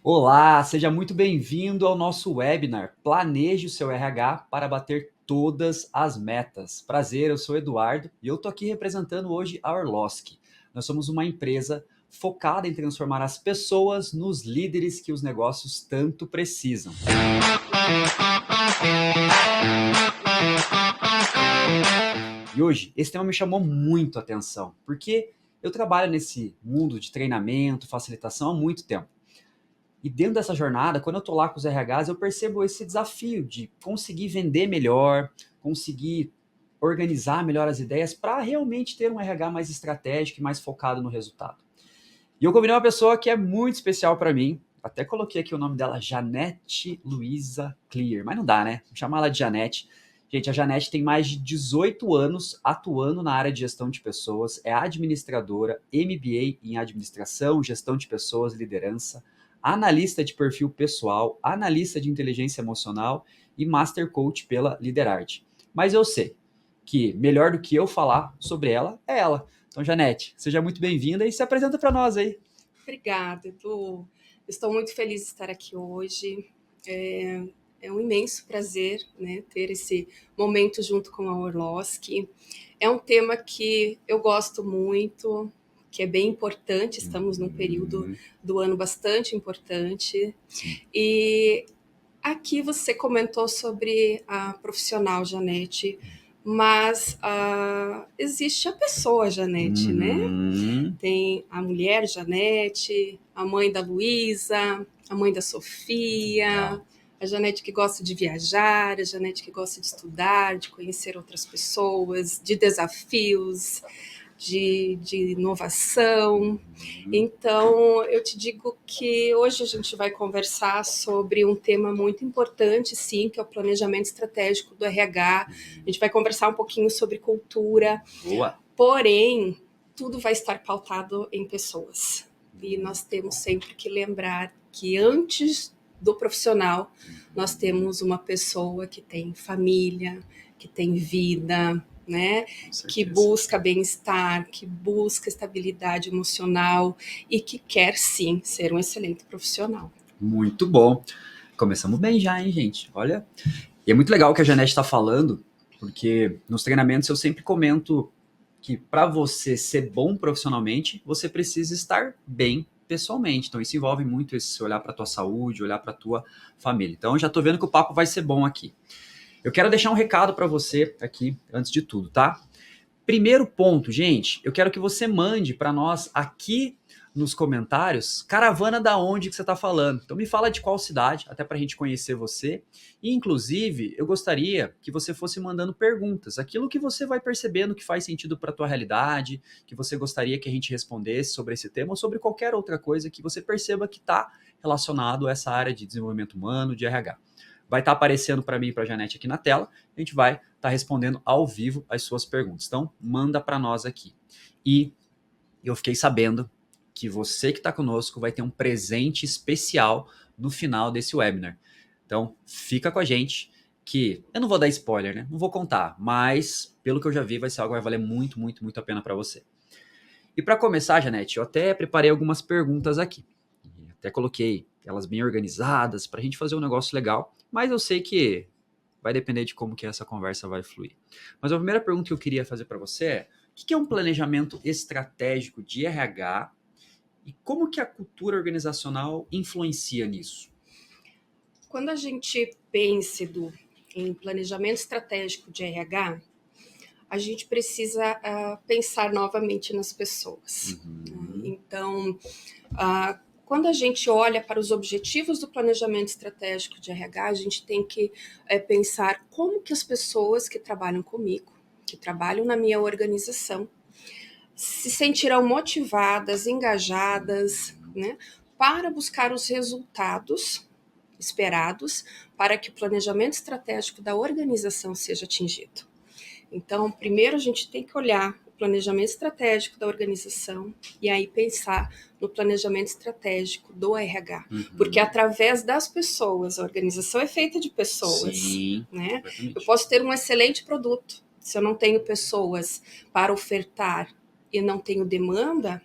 Olá, seja muito bem-vindo ao nosso webinar Planeje o seu RH para bater todas as metas. Prazer, eu sou Eduardo e eu tô aqui representando hoje a Orloski. Nós somos uma empresa focada em transformar as pessoas nos líderes que os negócios tanto precisam. E hoje, esse tema me chamou muito a atenção, porque eu trabalho nesse mundo de treinamento, facilitação há muito tempo. E dentro dessa jornada, quando eu estou lá com os RHs, eu percebo esse desafio de conseguir vender melhor, conseguir organizar melhor as ideias para realmente ter um RH mais estratégico e mais focado no resultado. E eu combinei uma pessoa que é muito especial para mim, até coloquei aqui o nome dela, Janete Luiza Clear, mas não dá, né? Vou chamar ela de Janete. Gente, a Janete tem mais de 18 anos atuando na área de gestão de pessoas, é administradora, MBA em administração, gestão de pessoas, liderança, analista de perfil pessoal, analista de inteligência emocional e Master Coach pela Liderarte. Mas eu sei que melhor do que eu falar sobre ela é ela. Então, Janete, seja muito bem-vinda e se apresenta para nós aí. Obrigada, Edu. Estou muito feliz de estar aqui hoje. É um imenso prazer, né, ter esse momento junto com a Orloski. É um tema que eu gosto muito, que é bem importante. Estamos num período do ano bastante importante. Sim. E aqui você comentou sobre a profissional Janete, mas existe a pessoa Janete, né? Tem a mulher Janete, a mãe da Luísa, a mãe da Sofia, a Janete que gosta de viajar, a Janete que gosta de estudar, de conhecer outras pessoas, de desafios, de inovação. Então, eu te digo que hoje a gente vai conversar sobre um tema muito importante, sim, que é o planejamento estratégico do RH. A gente vai conversar um pouquinho sobre cultura. Boa. Porém, tudo vai estar pautado em pessoas. E nós temos sempre que lembrar que antes do profissional, nós temos uma pessoa que tem família, que tem vida, né? Que busca bem-estar, que busca estabilidade emocional e que quer sim ser um excelente profissional. Muito bom. Começamos bem já, hein, gente? Olha. E é muito legal o que a Janete está falando, porque nos treinamentos eu sempre comento que para você ser bom profissionalmente, você precisa estar bem pessoalmente. Então isso envolve muito esse olhar para a tua saúde, olhar para a tua família. Então já estou vendo que o papo vai ser bom aqui. Eu quero deixar um recado para você aqui antes de tudo, tá? Primeiro ponto, gente, eu quero que você mande para nós aqui nos comentários caravana da onde que você está falando. Então me fala de qual cidade, até para a gente conhecer você. E inclusive, eu gostaria que você fosse mandando perguntas, aquilo que você vai percebendo que faz sentido para a tua realidade, que você gostaria que a gente respondesse sobre esse tema ou sobre qualquer outra coisa que você perceba que está relacionado a essa área de desenvolvimento humano, de RH. Vai estar aparecendo para mim e para a Janete aqui na tela. A gente vai estar respondendo ao vivo as suas perguntas. Então, manda para nós aqui. E eu fiquei sabendo que você que está conosco vai ter um presente especial no final desse webinar. Então, fica com a gente, que eu não vou dar spoiler, né? Não vou contar, mas pelo que eu já vi, vai ser algo que vai valer muito, muito, muito a pena para você. E para começar, Janete, eu até preparei algumas perguntas aqui. Até coloquei elas bem organizadas para a gente fazer um negócio legal, mas eu sei que vai depender de como que essa conversa vai fluir. Mas a primeira pergunta que eu queria fazer para você é: o que é um planejamento estratégico de RH e como que a cultura organizacional influencia nisso? Quando a gente pensa em planejamento estratégico de RH, a gente precisa pensar novamente nas pessoas. Então, quando a gente olha para os objetivos do planejamento estratégico de RH, a gente tem que pensar como que as pessoas que trabalham comigo, que trabalham na minha organização, se sentirão motivadas, engajadas, né, para buscar os resultados esperados para que o planejamento estratégico da organização seja atingido. Então, primeiro a gente tem que olhar o planejamento estratégico da organização e aí pensar no planejamento estratégico do RH. Porque através das pessoas, a organização é feita de pessoas. Sim, né? Eu posso ter um excelente produto. Se eu não tenho pessoas para ofertar e não tenho demanda,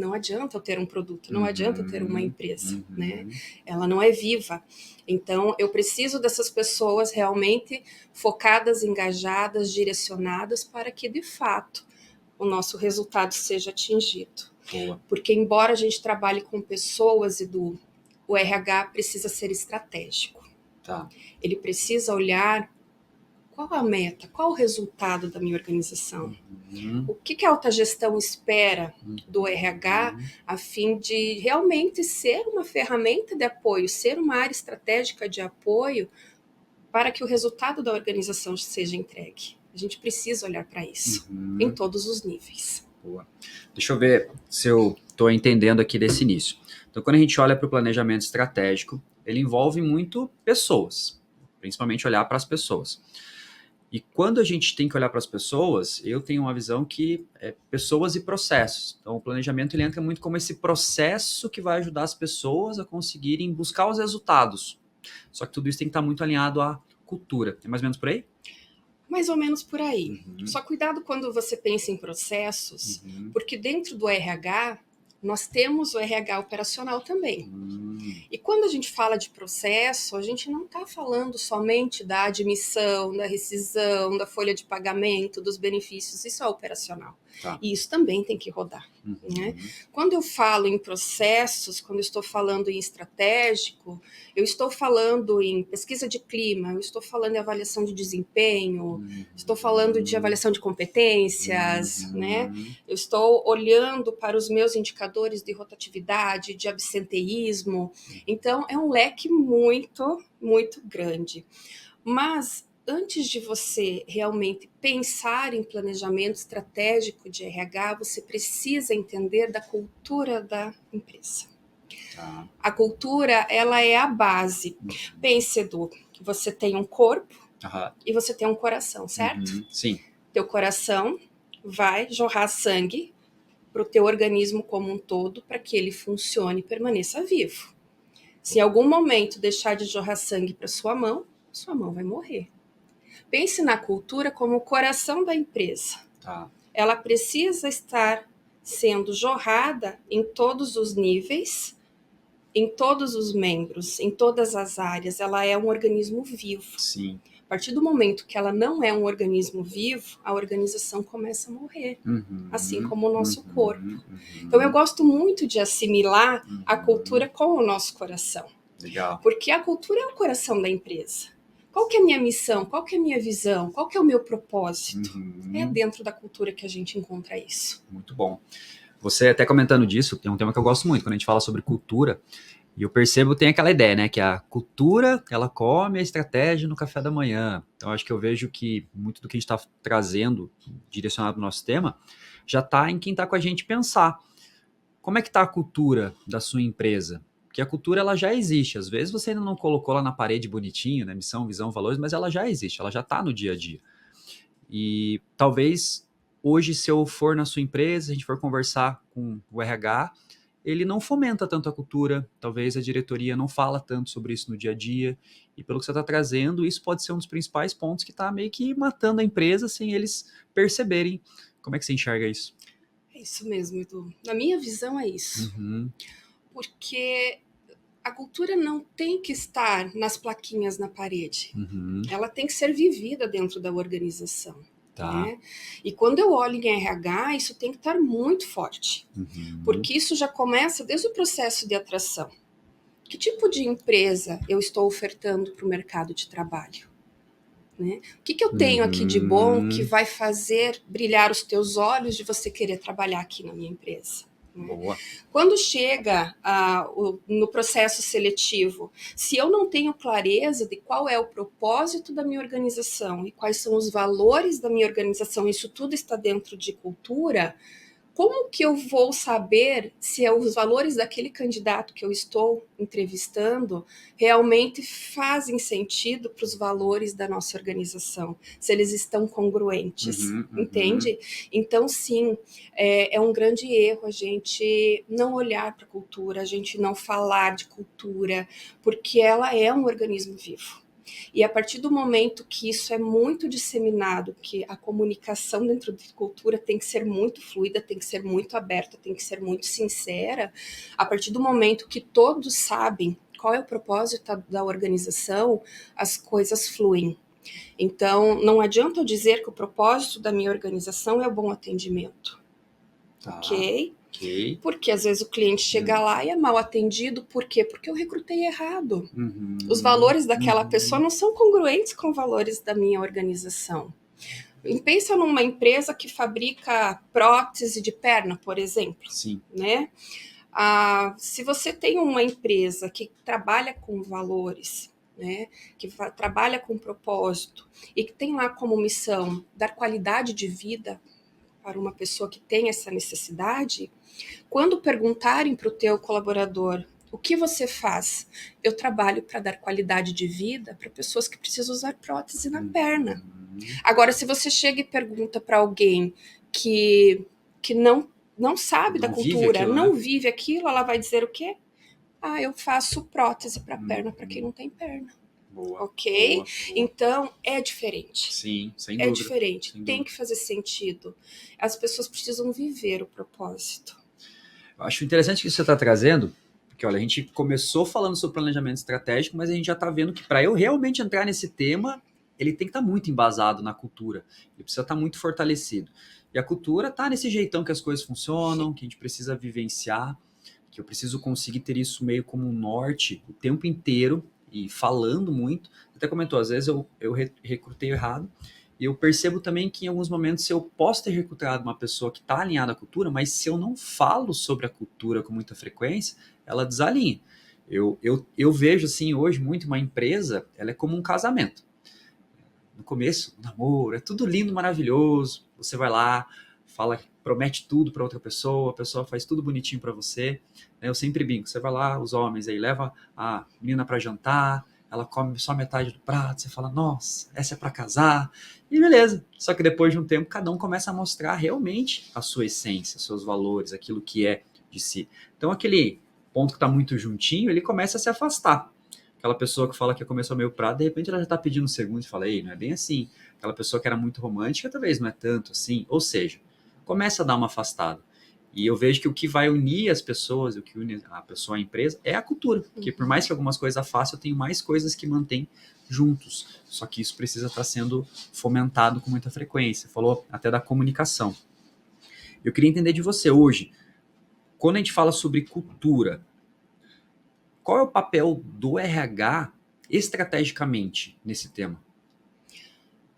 não adianta eu ter um produto, não adianta eu ter uma empresa, né? Uhum. Ela não é viva. Então, eu preciso dessas pessoas realmente focadas, engajadas, direcionadas para que, de fato, o nosso resultado seja atingido. Boa. Porque, embora a gente trabalhe com pessoas, Edu, o RH precisa ser estratégico. Tá. Ele precisa olhar qual a meta, qual o resultado da minha organização. Uhum. O que a alta gestão espera do RH a fim de realmente ser uma ferramenta de apoio, ser uma área estratégica de apoio para que o resultado da organização seja entregue. A gente precisa olhar para isso, em todos os níveis. Boa. Deixa eu ver se eu estou entendendo aqui desse início. Então, quando a gente olha para o planejamento estratégico, ele envolve muito pessoas, principalmente olhar para as pessoas. E quando a gente tem que olhar para as pessoas, eu tenho uma visão que é pessoas e processos. Então, o planejamento ele entra muito como esse processo que vai ajudar as pessoas a conseguirem buscar os resultados. Só que tudo isso tem que estar muito alinhado à cultura. É mais ou menos por aí? Mais ou menos por aí. Só cuidado quando você pensa em processos, porque dentro do RH, nós temos o RH operacional também. E quando a gente fala de processo, a gente não está falando somente da admissão, da rescisão, da folha de pagamento, dos benefícios. Isso é operacional. Tá. E isso também tem que rodar. Né? Quando eu falo em processos, quando eu estou falando em estratégico, eu estou falando em pesquisa de clima, eu estou falando em avaliação de desempenho, estou falando de avaliação de competências, né? Eu estou olhando para os meus indicadores de rotatividade, de absenteísmo. Então, é um leque muito, muito grande. Mas antes de você realmente pensar em planejamento estratégico de RH, você precisa entender da cultura da empresa. Tá. A cultura, ela é a base. Pense, Edu, que você tem um corpo e você tem um coração, certo? Sim. Teu coração vai jorrar sangue para o teu organismo como um todo para que ele funcione e permaneça vivo. Se em algum momento deixar de jorrar sangue para sua mão vai morrer. Pense na cultura como o coração da empresa. Tá. Ela precisa estar sendo jorrada em todos os níveis, em todos os membros, em todas as áreas. Ela é um organismo vivo. Sim. A partir do momento que ela não é um organismo vivo, a organização começa a morrer, assim como o nosso corpo. Então, eu gosto muito de assimilar a cultura com o nosso coração. Legal. Porque a cultura é o coração da empresa. Qual que é a minha missão? Qual que é a minha visão? Qual que é o meu propósito? É dentro da cultura que a gente encontra isso. Muito bom. Você até comentando disso, tem um tema que eu gosto muito, quando a gente fala sobre cultura, e eu percebo, tem aquela ideia, né, que a cultura, ela come a estratégia no café da manhã. Então, acho que eu vejo que muito do que a gente está trazendo, direcionado ao nosso tema, já está em quem está com a gente pensar. Como é que está a cultura da sua empresa? Porque a cultura, ela já existe. Às vezes você ainda não colocou lá na parede bonitinho, né, missão, visão, valores, mas ela já existe, ela já está no dia a dia. E talvez hoje, se eu for na sua empresa, a gente for conversar com o RH, ele não fomenta tanto a cultura, talvez a diretoria não fala tanto sobre isso no dia a dia, e pelo que você está trazendo, isso pode ser um dos principais pontos que está meio que matando a empresa sem eles perceberem. Como é que você enxerga isso? É isso mesmo, Edu. Na minha visão é isso. Porque a cultura não tem que estar nas plaquinhas na parede. Ela tem que ser vivida dentro da organização. Tá. Né? E quando eu olho em RH, isso tem que estar muito forte. Porque isso já começa desde o processo de atração. Que tipo de empresa eu estou ofertando para o mercado de trabalho? Né? O que eu tenho aqui de bom que vai fazer brilhar os teus olhos de você querer trabalhar aqui na minha empresa? Boa. Quando chega no processo seletivo, se eu não tenho clareza de qual é o propósito da minha organização e quais são os valores da minha organização, isso tudo está dentro de cultura, como que eu vou saber se os valores daquele candidato que eu estou entrevistando realmente fazem sentido para os valores da nossa organização? Se eles estão congruentes, entende? Então, sim, é um grande erro a gente não olhar para a cultura, a gente não falar de cultura, porque ela é um organismo vivo. E a partir do momento que isso é muito disseminado, que a comunicação dentro de cultura tem que ser muito fluida, tem que ser muito aberta, tem que ser muito sincera, a partir do momento que todos sabem qual é o propósito da organização, as coisas fluem. Então, não adianta eu dizer que o propósito da minha organização é o bom atendimento. Tá. Ok? Ok. Porque às vezes o cliente chega lá e é mal atendido. Por quê? Porque eu recrutei errado. Os valores daquela pessoa não são congruentes com os valores da minha organização. Pensa numa empresa que fabrica prótese de perna, por exemplo. Sim. Né? Se você tem uma empresa que trabalha com valores, né, que trabalha com propósito e que tem lá como missão dar qualidade de vida para uma pessoa que tem essa necessidade, quando perguntarem para o teu colaborador o que você faz, eu trabalho para dar qualidade de vida para pessoas que precisam usar prótese na perna. Agora, se você chega e pergunta para alguém que não sabe da cultura, não vive aquilo, ela vai dizer o quê? Eu faço prótese para perna para quem não tem perna. Boa, ok? Boa. Então, é diferente. Sim, sem dúvida. É diferente. Tem que fazer sentido. As pessoas precisam viver o propósito. Eu acho interessante que você está trazendo, porque olha, a gente começou falando sobre planejamento estratégico, mas a gente já está vendo que para eu realmente entrar nesse tema, ele tem que estar muito embasado na cultura. Ele precisa estar muito fortalecido. E a cultura está nesse jeitão que as coisas funcionam, que a gente precisa vivenciar, que eu preciso conseguir ter isso meio como um norte o tempo inteiro e falando muito. Você até comentou, às vezes eu recrutei errado. E eu percebo também que em alguns momentos eu posso ter recrutado uma pessoa que está alinhada à cultura, mas se eu não falo sobre a cultura com muita frequência, ela desalinha. Eu vejo assim hoje muito uma empresa, ela é como um casamento. No começo, o namoro, é tudo lindo, maravilhoso. Você vai lá, fala, promete tudo para outra pessoa, a pessoa faz tudo bonitinho para você. Eu sempre brinco, você vai lá, os homens aí, leva a menina para jantar, ela come só metade do prato, você fala, nossa, essa é para casar, e beleza. Só que depois de um tempo, cada um começa a mostrar realmente a sua essência, seus valores, aquilo que é de si. Então, aquele ponto que está muito juntinho, ele começa a se afastar. Aquela pessoa que fala que começou meio prato, de repente ela já está pedindo um segundo e fala, ei, não é bem assim. Aquela pessoa que era muito romântica, talvez não é tanto assim. Ou seja, começa a dar uma afastada. E eu vejo que o que vai unir as pessoas, o que une a pessoa à empresa, é a cultura. Porque por mais que algumas coisas afastem, eu tenho mais coisas que mantêm juntos. Só que isso precisa estar sendo fomentado com muita frequência. Falou até da comunicação. Eu queria entender de você hoje, quando a gente fala sobre cultura, qual é o papel do RH estrategicamente nesse tema?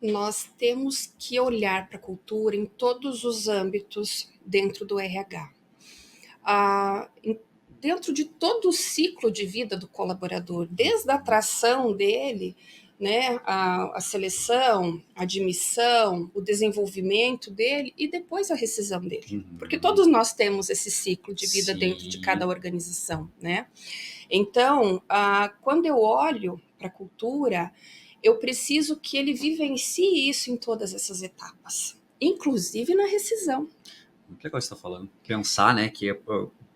Nós temos que olhar para a cultura em todos os âmbitos dentro do RH. Dentro de todo o ciclo de vida do colaborador, desde a atração dele, né, a seleção, a admissão, o desenvolvimento dele e depois a rescisão dele. Porque todos nós temos esse ciclo de vida dentro de cada organização, né? Então, quando eu olho para a cultura, eu preciso que ele vivencie isso em todas essas etapas, inclusive na rescisão. Muito legal o que você está falando. Pensar, né, que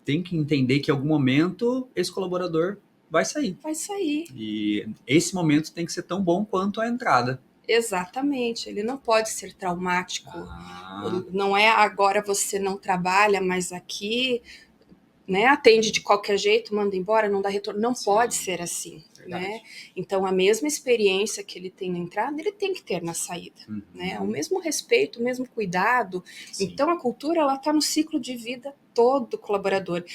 tem que entender que em algum momento esse colaborador vai sair. Vai sair. E esse momento tem que ser tão bom quanto a entrada. Exatamente, ele não pode ser traumático. Não é agora você não trabalha mais aqui, né? Atende de qualquer jeito, manda embora, não dá retorno. Não pode ser assim, né? Então, a mesma experiência que ele tem na entrada, ele tem que ter na saída, né? O mesmo respeito, o mesmo cuidado. Então, a cultura, ela está no ciclo de vida todo do colaborador.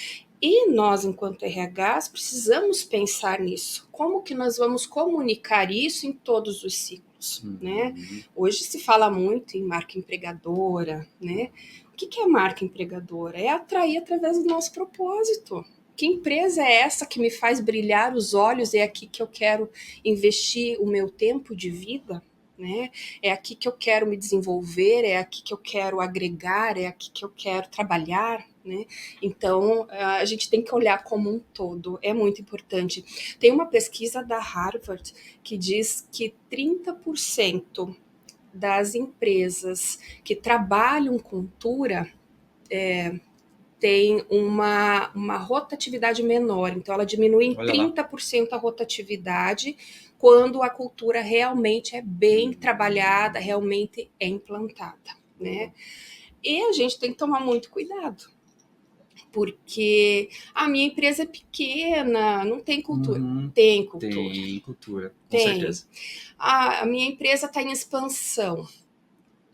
E nós, enquanto RHs, precisamos pensar nisso. Como que nós vamos comunicar isso em todos os ciclos, né? Hoje se fala muito em marca empregadora, né? O que é marca empregadora? É atrair através do nosso propósito. Que empresa é essa que me faz brilhar os olhos? É aqui que eu quero investir o meu tempo de vida? Né? É aqui que eu quero me desenvolver, é aqui que eu quero agregar, é aqui que eu quero trabalhar. Né? Então, a gente tem que olhar como um todo, é muito importante. Tem uma pesquisa da Harvard que diz que 30% das empresas que trabalham cultura tem uma rotatividade menor. Então, ela diminui em Olha lá. 30% a rotatividade quando a cultura realmente é bem trabalhada, realmente é implantada, né? E a gente tem que tomar muito cuidado, porque a minha empresa é pequena, não tem cultura. Tem cultura. Tem cultura, com Tem. certeza. A minha empresa está em expansão.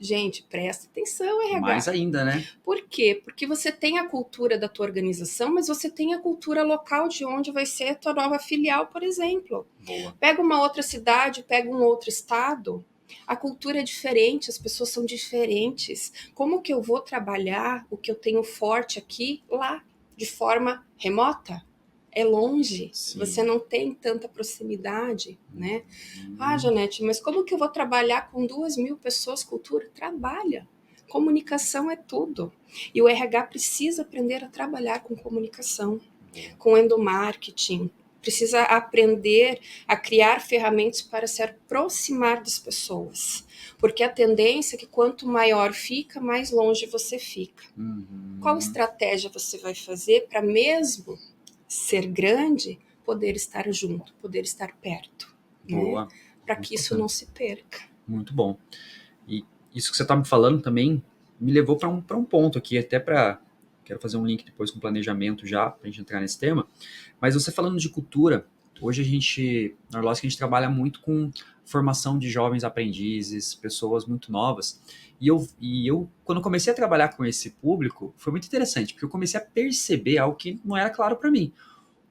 Gente, presta atenção, RH. Mais ainda, né? Por quê? Porque você tem a cultura da tua organização, mas você tem a cultura local de onde vai ser a tua nova filial, por exemplo. Boa. Pega uma outra cidade, pega um outro estado, a cultura é diferente, as pessoas são diferentes. Como que eu vou trabalhar o que eu tenho forte aqui, lá, de forma remota? É longe, Sim. você não tem tanta proximidade, né? Ah, Janete, mas como que eu vou trabalhar com 2.000 pessoas cultura? Trabalha. Comunicação é tudo. E o RH precisa aprender a trabalhar com comunicação, com endomarketing, precisa aprender a criar ferramentas para se aproximar das pessoas. Porque a tendência é que quanto maior fica, mais longe você fica. Qual estratégia você vai fazer para mesmo ser grande, poder estar junto, poder estar perto? Boa. Né? Para que isso não se perca. Muito bom. E isso que você está me falando também me levou para um ponto aqui, até para... Quero fazer um link depois com planejamento já, para a gente entrar nesse tema. Mas você falando de cultura, hoje a gente, na Orlosk, a gente trabalha muito com formação de jovens aprendizes, pessoas muito novas. E eu, quando comecei a trabalhar com esse público, foi muito interessante, porque eu comecei a perceber algo que não era claro para mim.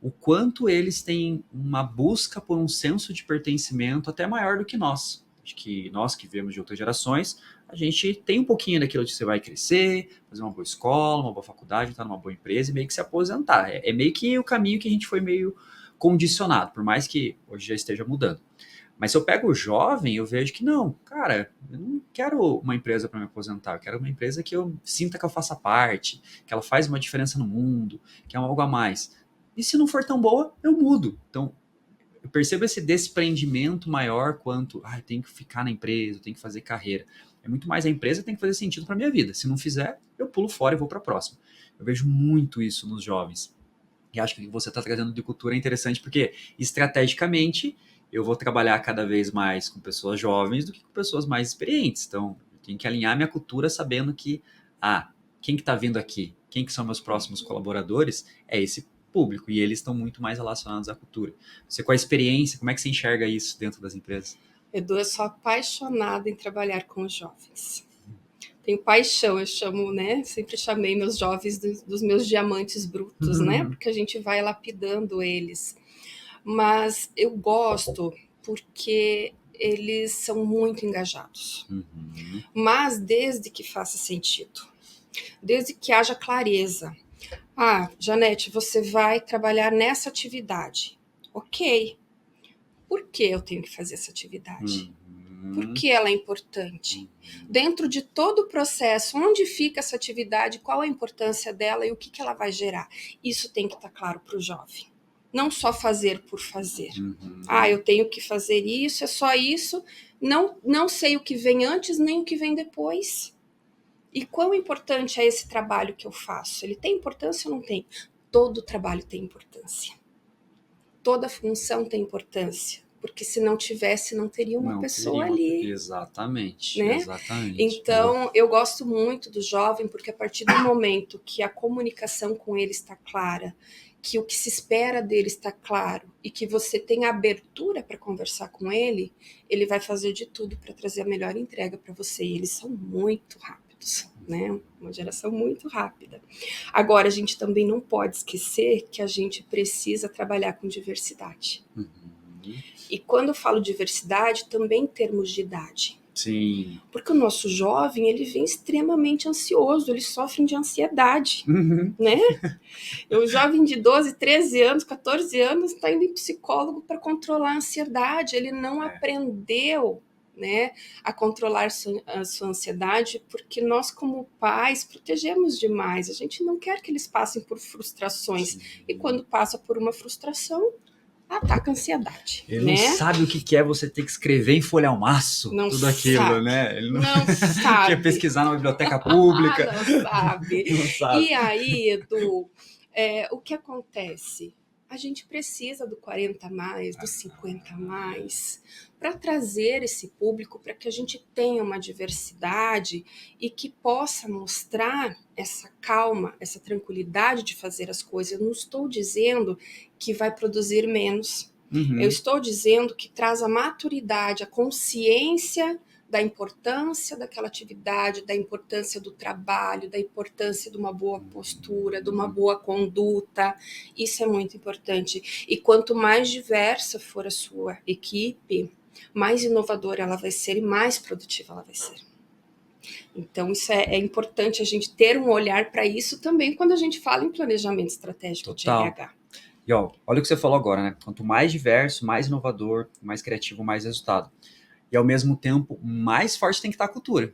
O quanto eles têm uma busca por um senso de pertencimento até maior do que nós. Acho que nós que viemos de outras gerações, a gente tem um pouquinho daquilo de você vai crescer, fazer uma boa escola, uma boa faculdade, estar numa boa empresa e meio que se aposentar. É meio que o caminho que a gente foi meio condicionado, por mais que hoje já esteja mudando. Mas se eu pego o jovem, eu vejo que não, cara, eu não quero uma empresa para me aposentar, eu quero uma empresa que eu sinta que eu faça parte, que ela faz uma diferença no mundo, que é algo a mais. E se não for tão boa, eu mudo. Então, eu percebo esse desprendimento maior quanto, eu tenho que ficar na empresa, eu tenho que fazer carreira. É muito mais a empresa tem que fazer sentido para minha vida. Se não fizer, eu pulo fora e vou para a próxima. Eu vejo muito isso nos jovens. E acho que o que você está trazendo de cultura é interessante porque, estrategicamente, eu vou trabalhar cada vez mais com pessoas jovens do que com pessoas mais experientes. Então, eu tenho que alinhar minha cultura sabendo que, quem que está vindo aqui? Quem que são meus próximos colaboradores? É esse público, e eles estão muito mais relacionados à cultura. Você, com a experiência, como é que você enxerga isso dentro das empresas? Edu, eu sou apaixonada em trabalhar com os jovens. Tenho paixão, eu chamo, né? Sempre chamei meus jovens dos meus diamantes brutos, né? Porque a gente vai lapidando eles. Mas eu gosto porque eles são muito engajados. Mas desde que faça sentido, desde que haja clareza. Janete, você vai trabalhar nessa atividade. Ok. Por que eu tenho que fazer essa atividade? Por que ela é importante? Dentro de todo o processo, onde fica essa atividade, qual a importância dela e o que ela vai gerar? Isso tem que estar claro para o jovem. Não só fazer por fazer. Eu tenho que fazer isso, é só isso. Não sei o que vem antes nem o que vem depois. E quão importante é esse trabalho que eu faço? Ele tem importância ou não tem? Todo trabalho tem importância. Toda função tem importância. Porque se não tivesse, não teria uma pessoa ali. Exatamente, né? exatamente. Então, eu gosto muito do jovem, porque a partir do momento que a comunicação com ele está clara, que o que se espera dele está claro e que você tem abertura para conversar com ele, ele vai fazer de tudo para trazer a melhor entrega para você. E eles são muito rápidos, né? Uma geração muito rápida. Agora, a gente também não pode esquecer que a gente precisa trabalhar com diversidade. E quando eu falo diversidade, também em termos de idade. Sim. Porque o nosso jovem, ele vem extremamente ansioso, ele sofre de ansiedade, né? O jovem de 12, 13 anos, 14 anos está indo em psicólogo para controlar a ansiedade, ele não aprendeu, né, a controlar a sua ansiedade, porque nós como pais protegemos demais, a gente não quer que eles passem por frustrações. E quando passa por uma frustração, ataca a ansiedade, Ele né? não sabe o que que é você ter que escrever em folha ao maço, Não tudo aquilo, sabe. né? Ele Não quer sabe. pesquisar na biblioteca pública. Não sabe. Não sabe. E aí, Edu, o que acontece? A gente precisa do 40 a mais, do 50 a mais, para trazer esse público, para que a gente tenha uma diversidade e que possa mostrar essa calma, essa tranquilidade de fazer as coisas. Eu não estou dizendo que vai produzir menos. Eu estou dizendo que traz a maturidade, a consciência da importância daquela atividade, da importância do trabalho, da importância de uma boa postura, de uma boa conduta. Isso é muito importante. E quanto mais diversa for a sua equipe, mais inovadora ela vai ser e mais produtiva ela vai ser. Então, isso é importante a gente ter um olhar para isso também quando a gente fala em planejamento estratégico de RH. E ó, olha o que você falou agora, né? Quanto mais diverso, mais inovador, mais criativo, mais resultado. E ao mesmo tempo, mais forte tem que estar a cultura.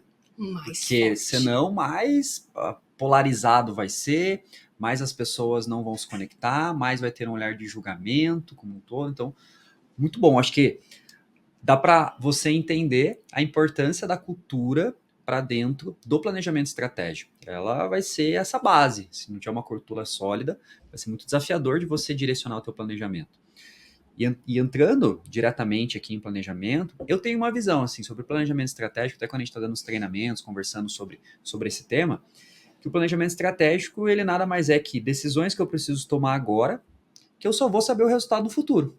Porque senão mais polarizado vai ser, mais as pessoas não vão se conectar, mais vai ter um olhar de julgamento como um todo. Então, muito bom. Acho que dá para você entender a importância da cultura para dentro do planejamento estratégico. Ela vai ser essa base. Se não tiver uma cultura sólida, vai ser muito desafiador de você direcionar o teu planejamento. E entrando diretamente aqui em planejamento, eu tenho uma visão assim sobre planejamento estratégico, até quando a gente está dando os treinamentos, conversando sobre esse tema, que o planejamento estratégico, ele nada mais é que decisões que eu preciso tomar agora, que eu só vou saber o resultado no futuro.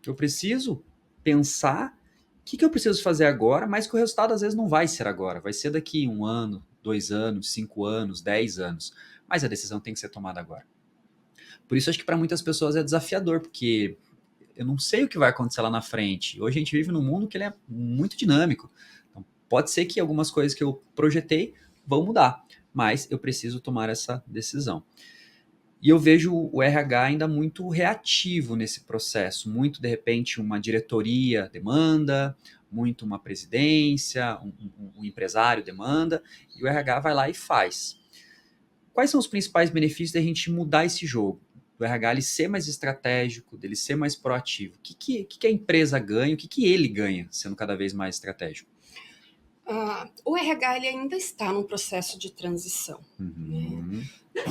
Eu preciso pensar o que eu preciso fazer agora, mas que o resultado às vezes não vai ser agora, vai ser daqui 1 ano, 2 anos, 5 anos, 10 anos, mas a decisão tem que ser tomada agora. Por isso acho que para muitas pessoas é desafiador, porque eu não sei o que vai acontecer lá na frente. Hoje a gente vive num mundo que ele é muito dinâmico. Então, pode ser que algumas coisas que eu projetei vão mudar, mas eu preciso tomar essa decisão. E eu vejo o RH ainda muito reativo nesse processo, muito, de repente, uma diretoria demanda, muito uma presidência, um empresário demanda, e o RH vai lá e faz. Quais são os principais benefícios da gente mudar esse jogo? Do RH ele ser mais estratégico, dele ser mais proativo. O que a empresa ganha, o que ele ganha sendo cada vez mais estratégico? O RH ele ainda está num processo de transição. Né?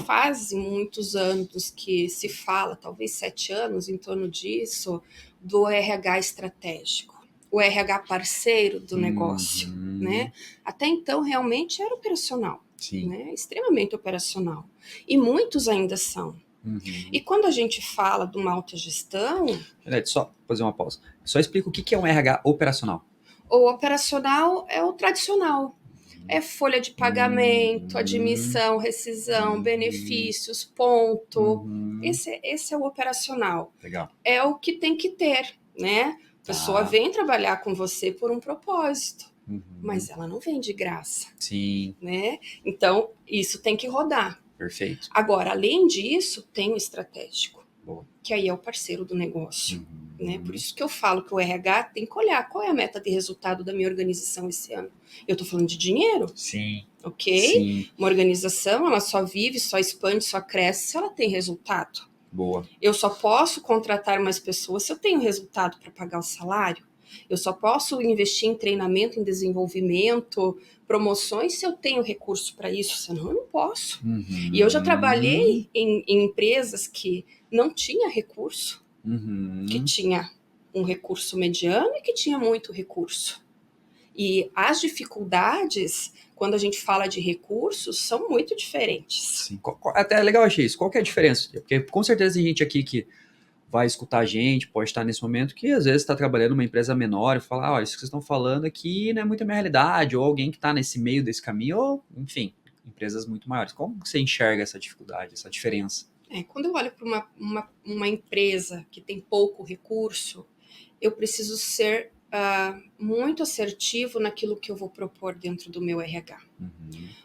Faz muitos anos que se fala, talvez 7 anos em torno disso, do RH estratégico, o RH parceiro do negócio. Né? Até então, realmente era operacional. Né? Extremamente operacional. E muitos ainda são. E quando a gente fala de uma alta gestão... Só fazer uma pausa. Só explica o que é um RH operacional. O operacional é o tradicional. É folha de pagamento, admissão, rescisão, benefícios, ponto. Esse é o operacional. Legal. É o que tem que ter, né? A pessoa vem trabalhar com você por um propósito, mas ela não vem de graça. Sim. Né? Então, isso tem que rodar. Perfeito. Agora, além disso, tem o estratégico, Boa. Que aí é o parceiro do negócio. Né? Por isso que eu falo que o RH tem que olhar qual é a meta de resultado da minha organização esse ano. Eu estou falando de dinheiro? Sim. Ok? Sim. Uma organização, ela só vive, só expande, só cresce se ela tem resultado. Boa. Eu só posso contratar mais pessoas se eu tenho resultado para pagar o salário. Eu só posso investir em treinamento, em desenvolvimento, promoções se eu tenho recurso para isso, senão eu não posso. E eu já trabalhei em empresas que não tinha recurso, que tinha um recurso mediano e que tinha muito recurso. E as dificuldades, quando a gente fala de recursos, são muito diferentes. Sim. Até é legal, achei isso. Qual que é a diferença? Porque com certeza tem gente aqui que vai escutar a gente, pode estar nesse momento, que às vezes está trabalhando numa empresa menor e fala, isso que vocês estão falando aqui não é muito a minha realidade, ou alguém que está nesse meio desse caminho, ou, enfim, empresas muito maiores. Como você enxerga essa dificuldade, essa diferença? Quando eu olho para uma empresa que tem pouco recurso, eu preciso ser muito assertivo naquilo que eu vou propor dentro do meu RH.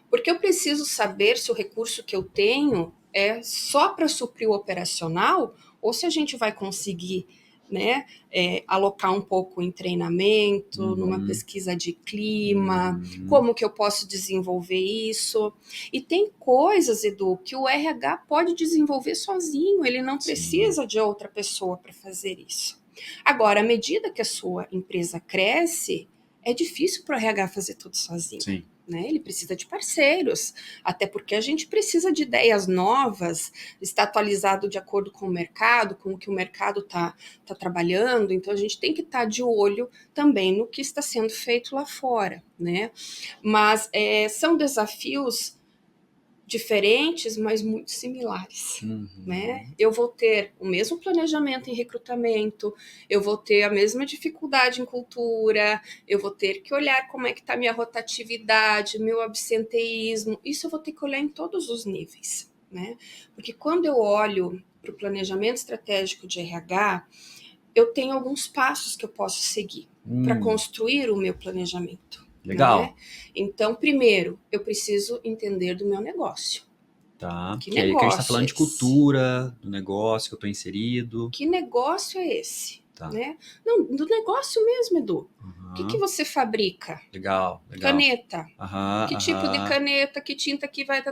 Porque eu preciso saber se o recurso que eu tenho é só para suprir o operacional ou se a gente vai conseguir né? Alocar um pouco em treinamento, numa Uhum. pesquisa de clima, Uhum. como que eu posso desenvolver isso. E tem coisas, Edu, que o RH pode desenvolver sozinho, ele não Sim. precisa de outra pessoa para fazer isso. Agora, à medida que a sua empresa cresce, é difícil para o RH fazer tudo sozinho. Sim. Né? Ele precisa de parceiros, até porque a gente precisa de ideias novas, está atualizado de acordo com o mercado, com o que o mercado está trabalhando, então a gente tem que estar de olho também no que está sendo feito lá fora, né? Mas são desafios diferentes, mas muito similares. Né? Eu vou ter o mesmo planejamento em recrutamento, eu vou ter a mesma dificuldade em cultura, eu vou ter que olhar como é que está minha rotatividade, meu absenteísmo, isso eu vou ter que olhar em todos os níveis. Né? Porque quando eu olho para o planejamento estratégico de RH, eu tenho alguns passos que eu posso seguir para construir o meu planejamento. Legal. Né? Então, primeiro, eu preciso entender do meu negócio. Tá. Que Que aí que a gente tá negócio falando é de esse? cultura, do negócio que eu tô inserido. Que negócio é esse? Tá. Né? Não, do negócio mesmo, Edu. O que você fabrica? Legal, legal. Caneta. Que tipo de caneta, que tinta que vai...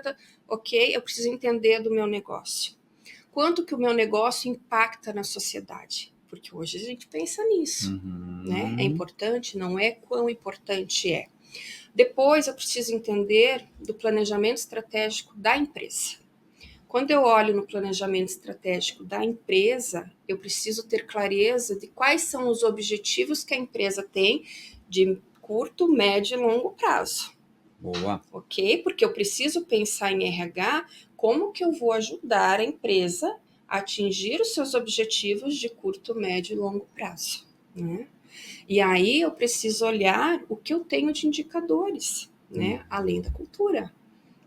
Ok, eu preciso entender do meu negócio. Quanto que o meu negócio impacta na sociedade? Porque hoje a gente pensa nisso. Né? É importante? Não é? Quão importante é? Depois eu preciso entender do planejamento estratégico da empresa. Quando eu olho no planejamento estratégico da empresa, eu preciso ter clareza de quais são os objetivos que a empresa tem de curto, médio e longo prazo. Boa. Ok? Porque eu preciso pensar em RH, como que eu vou ajudar a empresa a atingir os seus objetivos de curto, médio e longo prazo. Né? E aí eu preciso olhar o que eu tenho de indicadores, né? Além da cultura.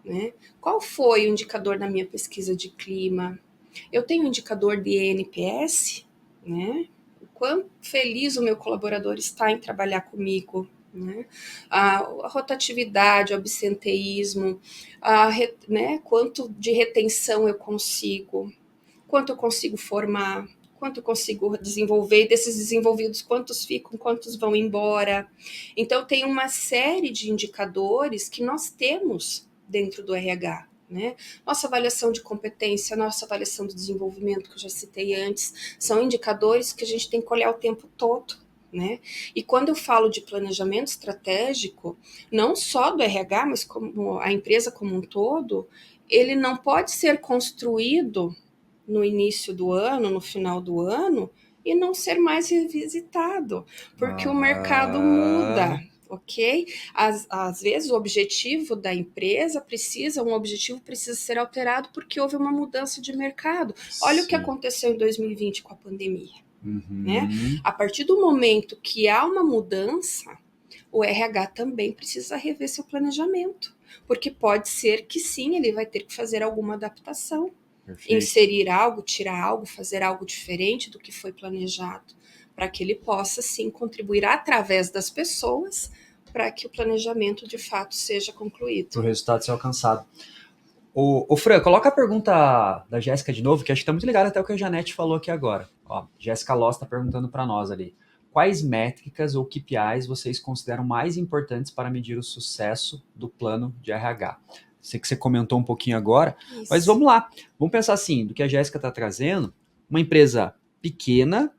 Né? Qual foi o indicador da minha pesquisa de clima? Eu tenho um indicador de NPS, né? O quão feliz o meu colaborador está em trabalhar comigo, né? A rotatividade, o absenteísmo, né? Quanto de retenção eu consigo, quanto eu consigo formar, quanto eu consigo desenvolver, desses desenvolvidos, quantos ficam, quantos vão embora. Então, tem uma série de indicadores que nós temos dentro do RH. Né? Nossa avaliação de competência, nossa avaliação de desenvolvimento, que eu já citei antes, são indicadores que a gente tem que olhar o tempo todo. Né? E quando eu falo de planejamento estratégico, não só do RH, mas como a empresa como um todo, ele não pode ser construído no início do ano, no final do ano, e não ser mais revisitado, porque o mercado muda, ok? Às vezes o objetivo da empresa um objetivo precisa ser alterado porque houve uma mudança de mercado. Olha o que aconteceu em 2020 com a pandemia. Né? A partir do momento que há uma mudança, o RH também precisa rever seu planejamento, porque pode ser que sim, ele vai ter que fazer alguma adaptação. Perfeito. Inserir algo, tirar algo, fazer algo diferente do que foi planejado, para que ele possa, sim, contribuir através das pessoas para que o planejamento, de fato, seja concluído. Para o resultado ser alcançado. Ô Fran, coloca a pergunta da Jéssica de novo, que acho que está muito ligada até o que a Janete falou aqui agora. Ó, Jéssica Loss está perguntando para nós ali. Quais métricas ou KPIs vocês consideram mais importantes para medir o sucesso do plano de RH? Sei que você comentou um pouquinho agora, mas vamos lá. Vamos pensar assim, do que a Jéssica está trazendo, uma empresa pequena,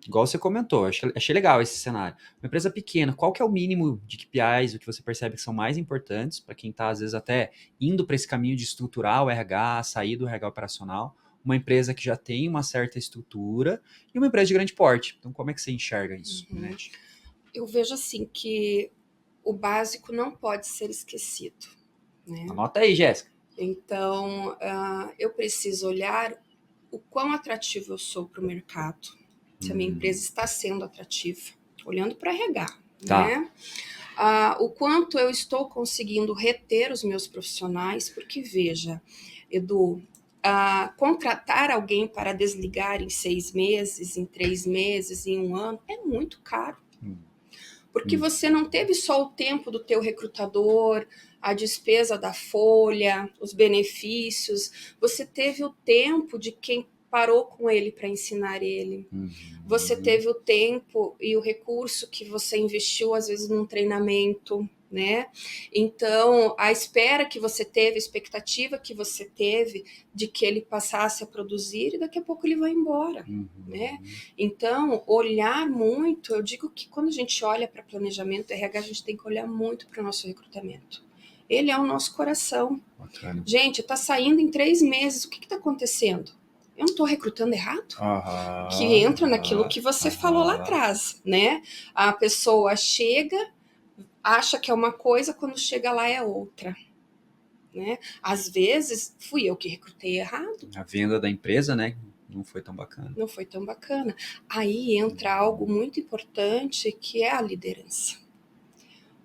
igual você comentou, achei legal esse cenário. Uma empresa pequena, qual que é o mínimo de KPIs, o que você percebe que são mais importantes para quem está, às vezes, até indo para esse caminho de estruturar o RH, sair do RH operacional? Uma empresa que já tem uma certa estrutura e uma empresa de grande porte. Então, como é que você enxerga isso, Janete? Eu vejo assim que o básico não pode ser esquecido. Né? Anota aí, Jéssica. Então, eu preciso olhar o quão atrativo eu sou para o mercado, se a minha empresa está sendo atrativa, olhando para RH. Tá. Né? O quanto eu estou conseguindo reter os meus profissionais, porque veja, Edu, contratar alguém para desligar em 6 meses, em 3 meses, em 1 ano, é muito caro. Porque você não teve só o tempo do teu recrutador, a despesa da folha, os benefícios, você teve o tempo de quem parou com ele para ensinar ele. Você teve o tempo e o recurso que você investiu, às vezes, num treinamento, né? Então, a espera que você teve, a expectativa que você teve de que ele passasse a produzir e daqui a pouco ele vai embora, né? Então, olhar muito, eu digo que quando a gente olha para planejamento RH, a gente tem que olhar muito para o nosso recrutamento. Ele é o nosso coração. Bacana. Gente, está saindo em 3 meses, o que está acontecendo? Eu não estou recrutando errado? Que entra naquilo que você falou lá atrás, né? A pessoa chega, acha que é uma coisa, quando chega lá é outra, né? Às vezes, fui eu que recrutei errado. A venda da empresa, né? Não foi tão bacana. Não foi tão bacana. Aí entra algo muito importante, que é a liderança.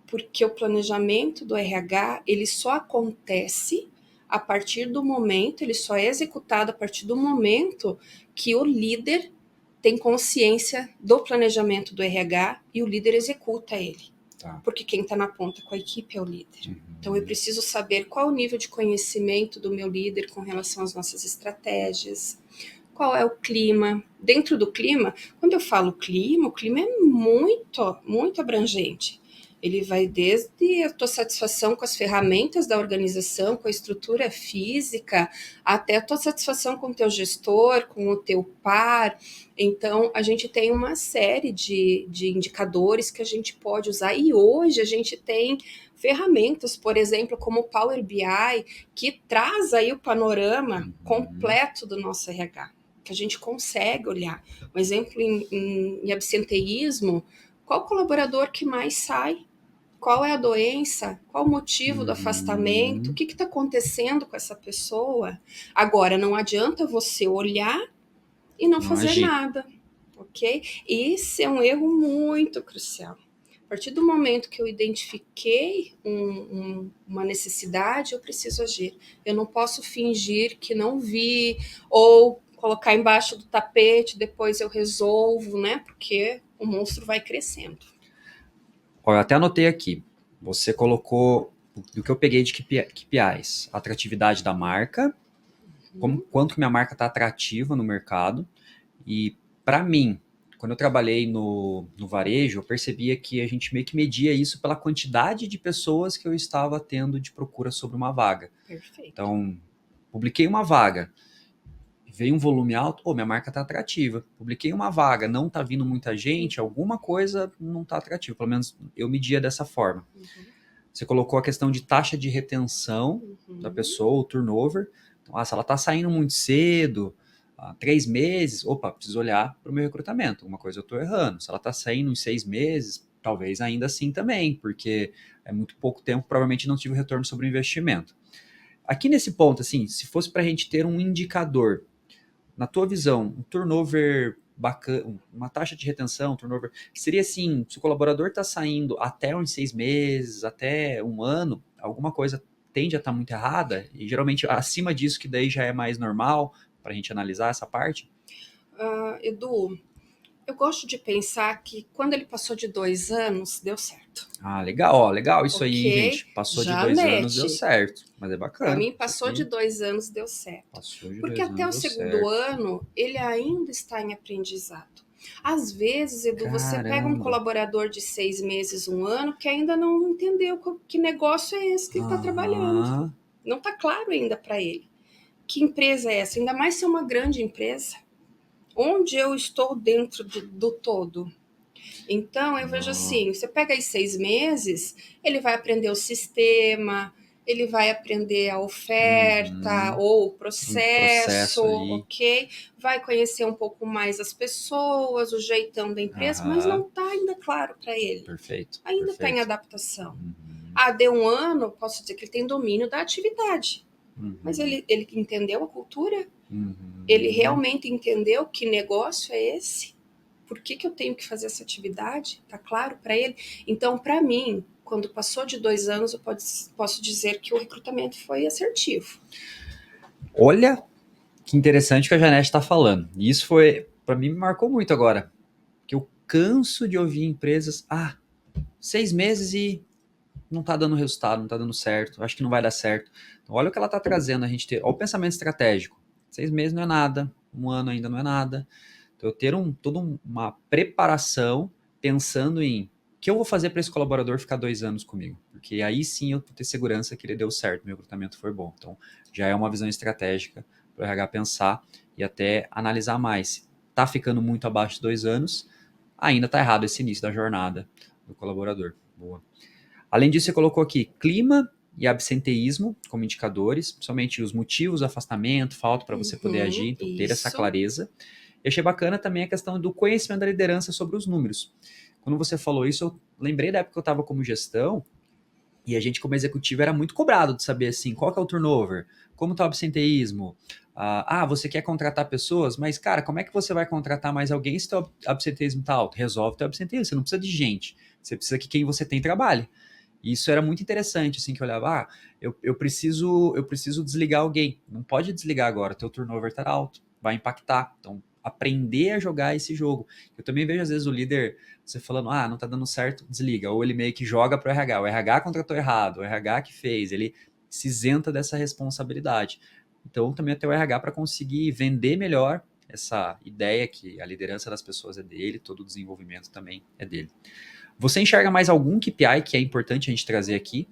Porque o planejamento do RH, ele só acontece a partir do momento, ele só é executado a partir do momento que o líder tem consciência do planejamento do RH e o líder executa ele. Porque quem está na ponta com a equipe é o líder. Então eu preciso saber qual o nível de conhecimento do meu líder com relação às nossas estratégias, qual é o clima. Dentro do clima, quando eu falo clima, o clima é muito, muito abrangente. Ele vai desde a tua satisfação com as ferramentas da organização, com a estrutura física, até a tua satisfação com o teu gestor, com o teu par. Então, a gente tem uma série de indicadores que a gente pode usar. E hoje a gente tem ferramentas, por exemplo, como o Power BI, que traz aí o panorama completo do nosso RH, que a gente consegue olhar. Um exemplo em absenteísmo, qual colaborador que mais sai? Qual é a doença? Qual o motivo do afastamento? O que está acontecendo com essa pessoa? Agora, não adianta você olhar e não fazer agir. nada, ok? Esse é um erro muito crucial. A partir do momento que eu identifiquei uma necessidade, eu preciso agir. Eu não posso fingir que não vi ou colocar embaixo do tapete, depois eu resolvo, né? Porque o monstro vai crescendo. Ó, eu até anotei aqui. Você colocou do que eu peguei de KPIs, a atratividade da marca, quanto que minha marca está atrativa no mercado. E para mim, quando eu trabalhei no varejo, eu percebia que a gente meio que media isso pela quantidade de pessoas que eu estava tendo de procura sobre uma vaga. Perfeito. Então, publiquei uma vaga, veio um volume alto, minha marca está atrativa. Publiquei uma vaga, não está vindo muita gente, alguma coisa não está atrativa. Pelo menos eu media dessa forma. Você colocou a questão de taxa de retenção da pessoa, o turnover. Então, se ela está saindo muito cedo, 3 meses, preciso olhar para o meu recrutamento. Alguma coisa eu estou errando. Se ela está saindo em 6 meses, talvez ainda assim também, porque é muito pouco tempo, provavelmente não tive retorno sobre o investimento. Aqui nesse ponto, assim, se fosse para a gente ter um indicador, na tua visão, um turnover bacana, uma taxa de retenção, turnover, seria assim, se o colaborador está saindo até uns 6 meses, até um ano, alguma coisa tende a estar muito errada, e geralmente acima disso, que daí já é mais normal, para a gente analisar essa parte? Edu, eu gosto de pensar que quando ele passou de 2 anos, deu certo. Legal, legal isso Ok, aí, gente. Passou de já 2 mete. anos, deu certo. Mas é bacana. Para mim, passou de 2 anos, deu certo. Passou de Porque 2 até o anos, deu segundo certo. ano, ele ainda está em aprendizado. Às vezes, Edu, você pega um Caramba. colaborador de 6 meses, 1 ano, que ainda não entendeu que negócio é esse que ele está trabalhando. Não está claro ainda para ele. Que empresa é essa? Ainda mais se é uma grande empresa. Onde eu estou dentro do todo? Então, eu vejo assim, você pega aí 6 meses, ele vai aprender o sistema, ele vai aprender a oferta ou o processo, ok? Vai conhecer um pouco mais as pessoas, o jeitão da empresa, mas não está ainda claro para ele. Perfeito. Ainda está em adaptação. Deu 1 ano, posso dizer que ele tem domínio da atividade. Mas ele entendeu a cultura? Ele realmente entendeu que negócio é esse? Por que eu tenho que fazer essa atividade? Tá claro para ele? Então, para mim, quando passou de 2 anos, eu posso dizer que o recrutamento foi assertivo. Olha que interessante que a Janete está falando. E isso foi, para mim, me marcou muito agora. Que eu canso de ouvir empresas, 6 meses e não tá dando resultado, não tá dando certo, acho que não vai dar certo. Então, olha o que ela tá trazendo, a gente ter, olha o pensamento estratégico. 6 meses não é nada, um ano ainda não é nada. Então, eu ter toda uma preparação pensando em o que eu vou fazer para esse colaborador ficar 2 anos comigo. Porque aí sim eu vou ter segurança que ele deu certo, meu recrutamento foi bom. Então, já é uma visão estratégica para o RH pensar e até analisar mais. Está ficando muito abaixo de 2 anos, ainda está errado esse início da jornada do colaborador. Boa. Além disso, você colocou aqui clima e absenteísmo como indicadores, principalmente os motivos do afastamento, falta para você poder agir, então ter essa clareza. Eu achei bacana também a questão do conhecimento da liderança sobre os números. Quando você falou isso, eu lembrei da época que eu estava como gestão e a gente, como executivo, era muito cobrado de saber assim, qual que é o turnover, como está o absenteísmo. Você quer contratar pessoas, mas, cara, como é que você vai contratar mais alguém se o absenteísmo está alto? Resolve o teu absenteísmo, você não precisa de gente, você precisa que quem você tem trabalhe. E isso era muito interessante, assim, que eu olhava, eu preciso desligar alguém. Não pode desligar agora, teu turnover está alto, vai impactar. Então, aprender a jogar esse jogo. Eu também vejo, às vezes, o líder, você falando, não tá dando certo, desliga. Ou ele meio que joga pro RH. O RH contratou errado, o RH que fez, ele se isenta dessa responsabilidade. Então, também até o RH para conseguir vender melhor essa ideia que a liderança das pessoas é dele, todo o desenvolvimento também é dele. Você enxerga mais algum KPI que é importante a gente trazer aqui?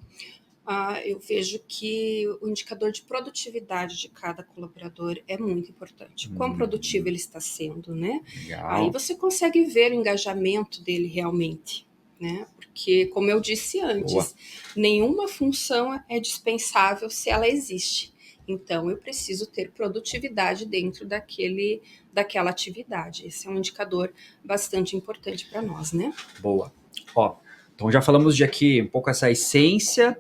Eu vejo que o indicador de produtividade de cada colaborador é muito importante. Quão produtivo ele está sendo, né? Legal. Aí você consegue ver o engajamento dele realmente, né? Porque, como eu disse antes, nenhuma função é dispensável se ela existe. Então, eu preciso ter produtividade dentro daquela atividade. Esse é um indicador bastante importante para nós, né? Boa. Então já falamos de aqui um pouco essa essência,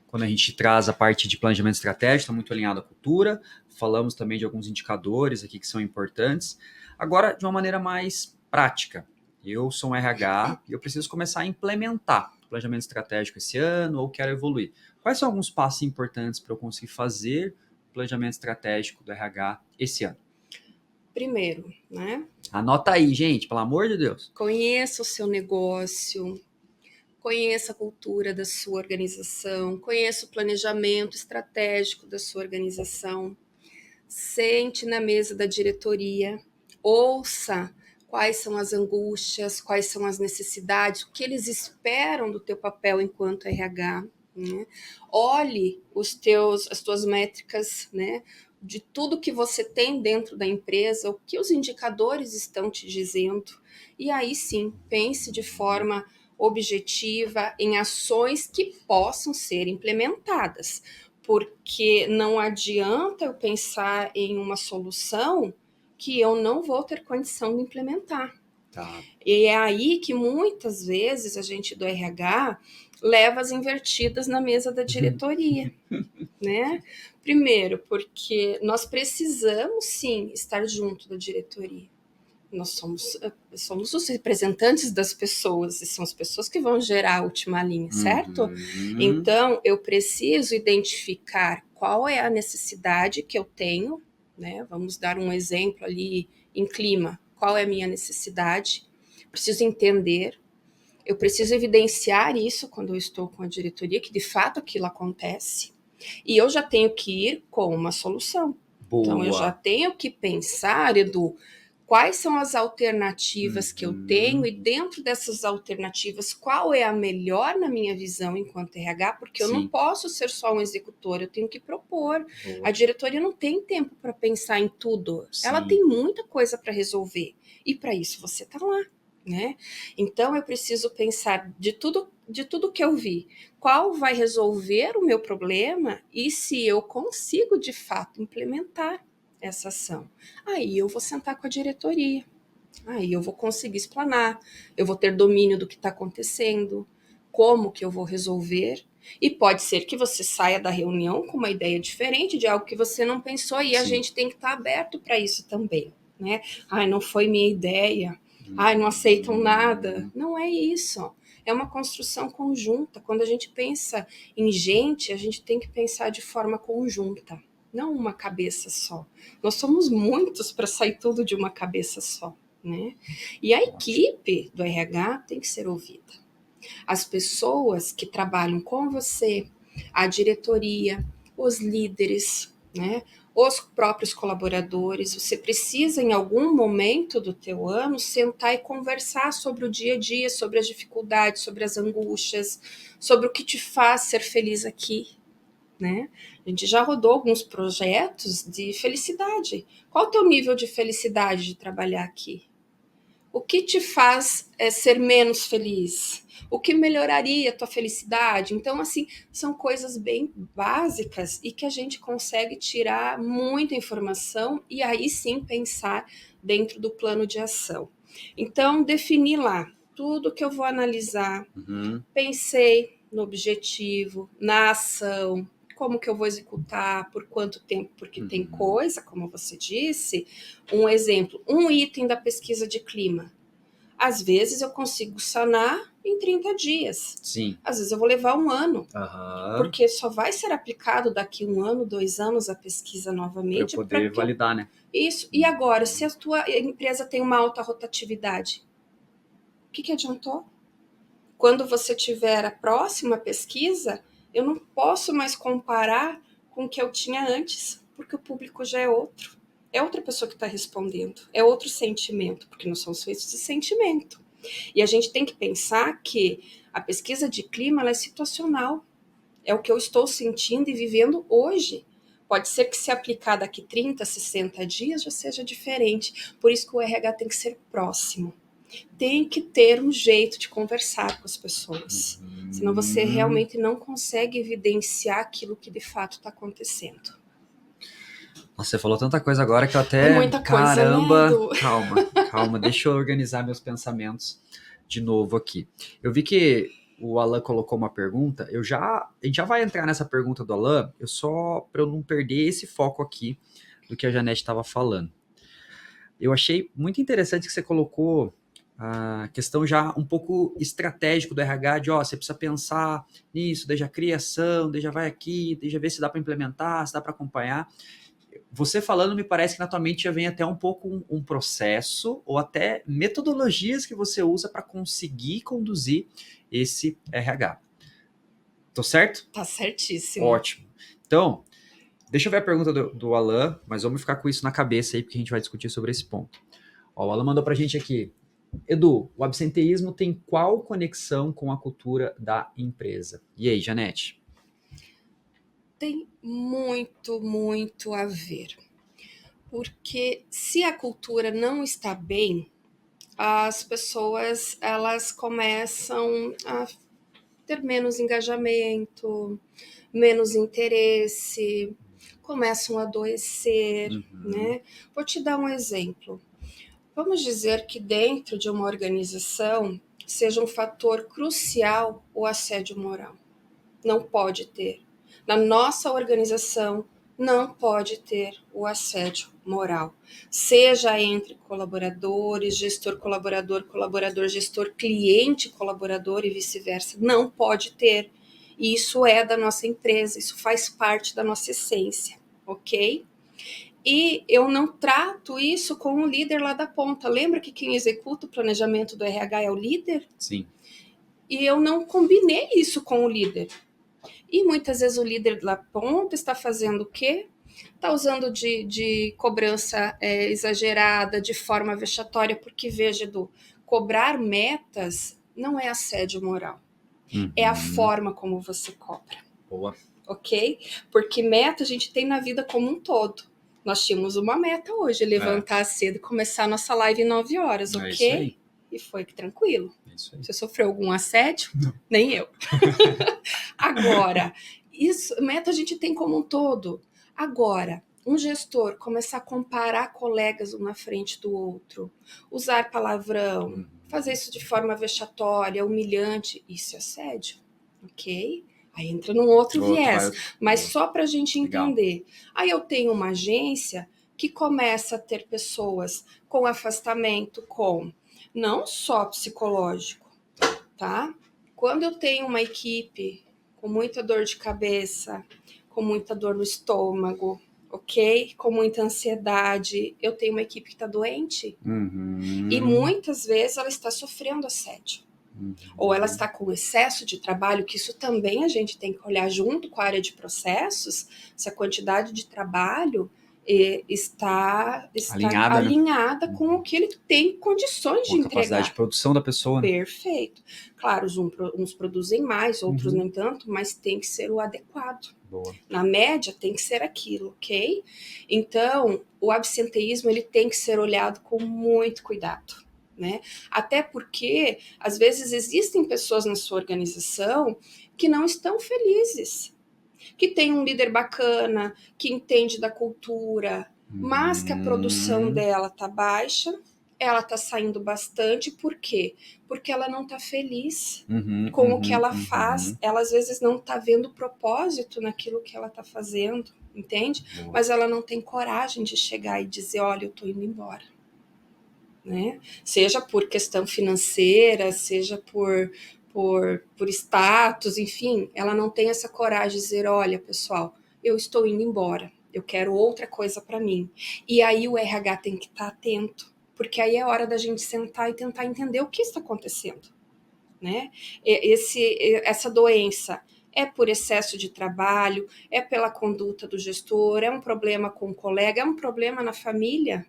quando a gente traz a parte de planejamento estratégico, está muito alinhado à cultura. Falamos também de alguns indicadores aqui que são importantes. Agora, de uma maneira mais prática. Eu sou um RH e eu preciso começar a implementar o planejamento estratégico esse ano ou quero evoluir. Quais são alguns passos importantes para eu conseguir fazer o planejamento estratégico do RH esse ano? Primeiro, né? Anota aí, gente, pelo amor de Deus. Conheça o seu negócio, conheça a cultura da sua organização, conheça o planejamento estratégico da sua organização, sente na mesa da diretoria, ouça quais são as angústias, quais são as necessidades, o que eles esperam do teu papel enquanto RH, né? Olhe as tuas métricas, né? De tudo que você tem dentro da empresa, o que os indicadores estão te dizendo, e aí sim, pense de forma objetiva em ações que possam ser implementadas, porque não adianta eu pensar em uma solução que eu não vou ter condição de implementar. Tá. E é aí que muitas vezes a gente do RH leva as invertidas na mesa da diretoria, né? Primeiro, porque nós precisamos sim estar junto da diretoria. Nós somos os representantes das pessoas, e são as pessoas que vão gerar a última linha, certo? Então, eu preciso identificar qual é a necessidade que eu tenho, né? Vamos dar um exemplo ali em clima. Qual é a minha necessidade? Preciso entender, eu preciso evidenciar isso quando eu estou com a diretoria, que de fato aquilo acontece, e eu já tenho que ir com uma solução. Boa. Então, eu já tenho que pensar, Edu, quais são as alternativas que eu tenho e dentro dessas alternativas, qual é a melhor na minha visão enquanto RH, porque eu não posso ser só um executor, eu tenho que propor. Boa. A diretoria não tem tempo para pensar em tudo, ela tem muita coisa para resolver e para isso você está lá, né? Então eu preciso pensar de tudo que eu vi, qual vai resolver o meu problema e se eu consigo de fato implementar essa ação. Aí eu vou sentar com a diretoria, aí eu vou conseguir explanar, eu vou ter domínio do que está acontecendo, como que eu vou resolver, e pode ser que você saia da reunião com uma ideia diferente de algo que você não pensou, e a gente tem que estar aberto para isso também, né? Não foi minha ideia, não aceitam nada. Não é isso. É uma construção conjunta. Quando a gente pensa em gente, a gente tem que pensar de forma conjunta, não uma cabeça só. Nós somos muitos para sair tudo de uma cabeça só, né? E a equipe do RH tem que ser ouvida. As pessoas que trabalham com você, a diretoria, os líderes, né? os próprios colaboradores. Você precisa, em algum momento do teu ano, sentar e conversar sobre o dia a dia, sobre as dificuldades, sobre as angústias, sobre o que te faz ser feliz aqui, né? A gente já rodou alguns projetos de felicidade. Qual o teu nível de felicidade de trabalhar aqui? O que te faz ser menos feliz? O que melhoraria a tua felicidade? Então, assim, são coisas bem básicas e que a gente consegue tirar muita informação e aí sim pensar dentro do plano de ação. Então, definir lá tudo que eu vou analisar, pensei no objetivo, na ação, como que eu vou executar, por quanto tempo, porque tem coisa, como você disse, um exemplo, um item da pesquisa de clima. Às vezes eu consigo sanar em 30 dias. Sim. Às vezes eu vou levar um ano. Porque só vai ser aplicado daqui 1 ano, 2 anos a pesquisa novamente. Para poder validar, né? Isso. E agora, se a tua empresa tem uma alta rotatividade, o que adiantou? Quando você tiver a próxima pesquisa, eu não posso mais comparar com o que eu tinha antes, porque o público já é outro. É outra pessoa que está respondendo, é outro sentimento, porque nós somos feitos de sentimento. E a gente tem que pensar que a pesquisa de clima ela é situacional. É o que eu estou sentindo e vivendo hoje. Pode ser que se aplicar daqui 30, 60 dias já seja diferente. Por isso que o RH tem que ser próximo. Tem que ter um jeito de conversar com as pessoas. Senão você realmente não consegue evidenciar aquilo que de fato está acontecendo. Nossa, você falou tanta coisa agora que eu até... É muita coisa, caramba, né, calma, deixa eu organizar meus pensamentos de novo aqui. Eu vi que o Alan colocou uma pergunta, a gente já vai entrar nessa pergunta do Alan, para eu não perder esse foco aqui do que a Janete estava falando. Eu achei muito interessante que você colocou a questão já um pouco estratégico do RH, de você precisa pensar nisso, desde a criação, desde já vai aqui, desde já ver se dá para implementar, se dá para acompanhar. Você falando, me parece que na tua mente já vem até um pouco um processo ou até metodologias que você usa para conseguir conduzir esse RH. Tô certo? Tá certíssimo. Ótimo. Então, deixa eu ver a pergunta do Alan, mas vamos ficar com isso na cabeça aí, porque a gente vai discutir sobre esse ponto. Ó, o Alan mandou pra gente aqui. Edu, o absenteísmo tem qual conexão com a cultura da empresa? E aí, Janete? Tem muito, muito a ver. Porque se a cultura não está bem, as pessoas elas começam a ter menos engajamento, menos interesse, começam a adoecer, né? Vou te dar um exemplo. Vamos dizer que dentro de uma organização seja um fator crucial o assédio moral. Não pode ter. Na nossa organização, não pode ter o assédio moral. Seja entre colaboradores, gestor, colaborador, gestor, cliente, colaborador e vice-versa. Não pode ter. E isso é da nossa empresa, isso faz parte da nossa essência, ok? E eu não trato isso com o líder lá da ponta. Lembra que quem executa o planejamento do RH é o líder? Sim. E eu não combinei isso com o líder. E muitas vezes o líder da ponta está fazendo o quê? Está usando de cobrança exagerada, de forma vexatória, porque veja, Edu, cobrar metas não é assédio moral. É a forma como você cobra. Boa. Ok? Porque meta a gente tem na vida como um todo. Nós tínhamos uma meta hoje, levantar cedo e começar a nossa live em 9 horas, ok? Isso aí. E foi tranquilo. Isso aí. Você sofreu algum assédio? Não. Nem eu. Agora, isso, meta a gente tem como um todo. Agora, um gestor começar a comparar colegas um na frente do outro, usar palavrão, fazer isso de forma vexatória, humilhante, isso é assédio, ok? Aí entra num outro viés, mas só para a gente entender. Legal. Aí eu tenho uma agência que começa a ter pessoas com afastamento, com não só psicológico, tá? Quando eu tenho uma equipe com muita dor de cabeça, com muita dor no estômago, ok? Com muita ansiedade, eu tenho uma equipe que está doente. E muitas vezes ela está sofrendo assédio. Ou ela está com excesso de trabalho, que isso também a gente tem que olhar junto com a área de processos, se a quantidade de trabalho está Alinhada, né? alinhada com o que ele tem condições Com de a capacidade de entregar. produção da pessoa, né? Perfeito. Claro, uns produzem mais, outros Uhum. nem tanto, mas tem que ser o adequado. Boa. Na média tem que ser aquilo, ok? Então, o absenteísmo ele tem que ser olhado com muito cuidado, né? Até porque, às vezes, existem pessoas na sua organização que não estão felizes, que tem um líder bacana, que entende da cultura, mas que a produção dela tá baixa, ela tá saindo bastante, por quê? Porque ela não tá feliz com o que ela faz, ela às vezes não tá vendo propósito naquilo que ela tá fazendo, entende? Boa. Mas ela não tem coragem de chegar e dizer, olha, eu tô indo embora. Né? Seja por questão financeira, seja por status, enfim, ela não tem essa coragem de dizer, olha, pessoal, eu estou indo embora, eu quero outra coisa para mim. E aí o RH tem que estar atento, porque aí é hora da gente sentar e tentar entender o que está acontecendo, né? Essa doença é por excesso de trabalho, é pela conduta do gestor, é um problema com o colega, é um problema na família,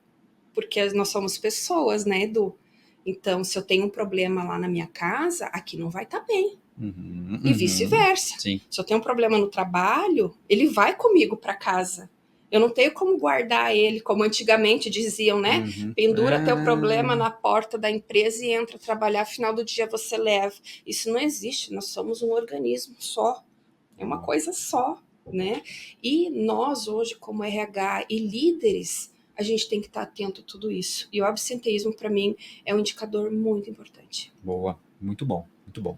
porque nós somos pessoas, né, Edu? Então, se eu tenho um problema lá na minha casa, aqui não vai estar bem. E vice-versa. Sim. Se eu tenho um problema no trabalho, ele vai comigo para casa. Eu não tenho como guardar ele, como antigamente diziam, né? Pendura teu problema na porta da empresa e entra trabalhar, final do dia você leva. Isso não existe, nós somos um organismo só. É uma coisa só, né? E nós hoje, como RH e líderes, a gente tem que estar atento a tudo isso. E o absenteísmo, para mim, é um indicador muito importante. Boa, muito bom, muito bom.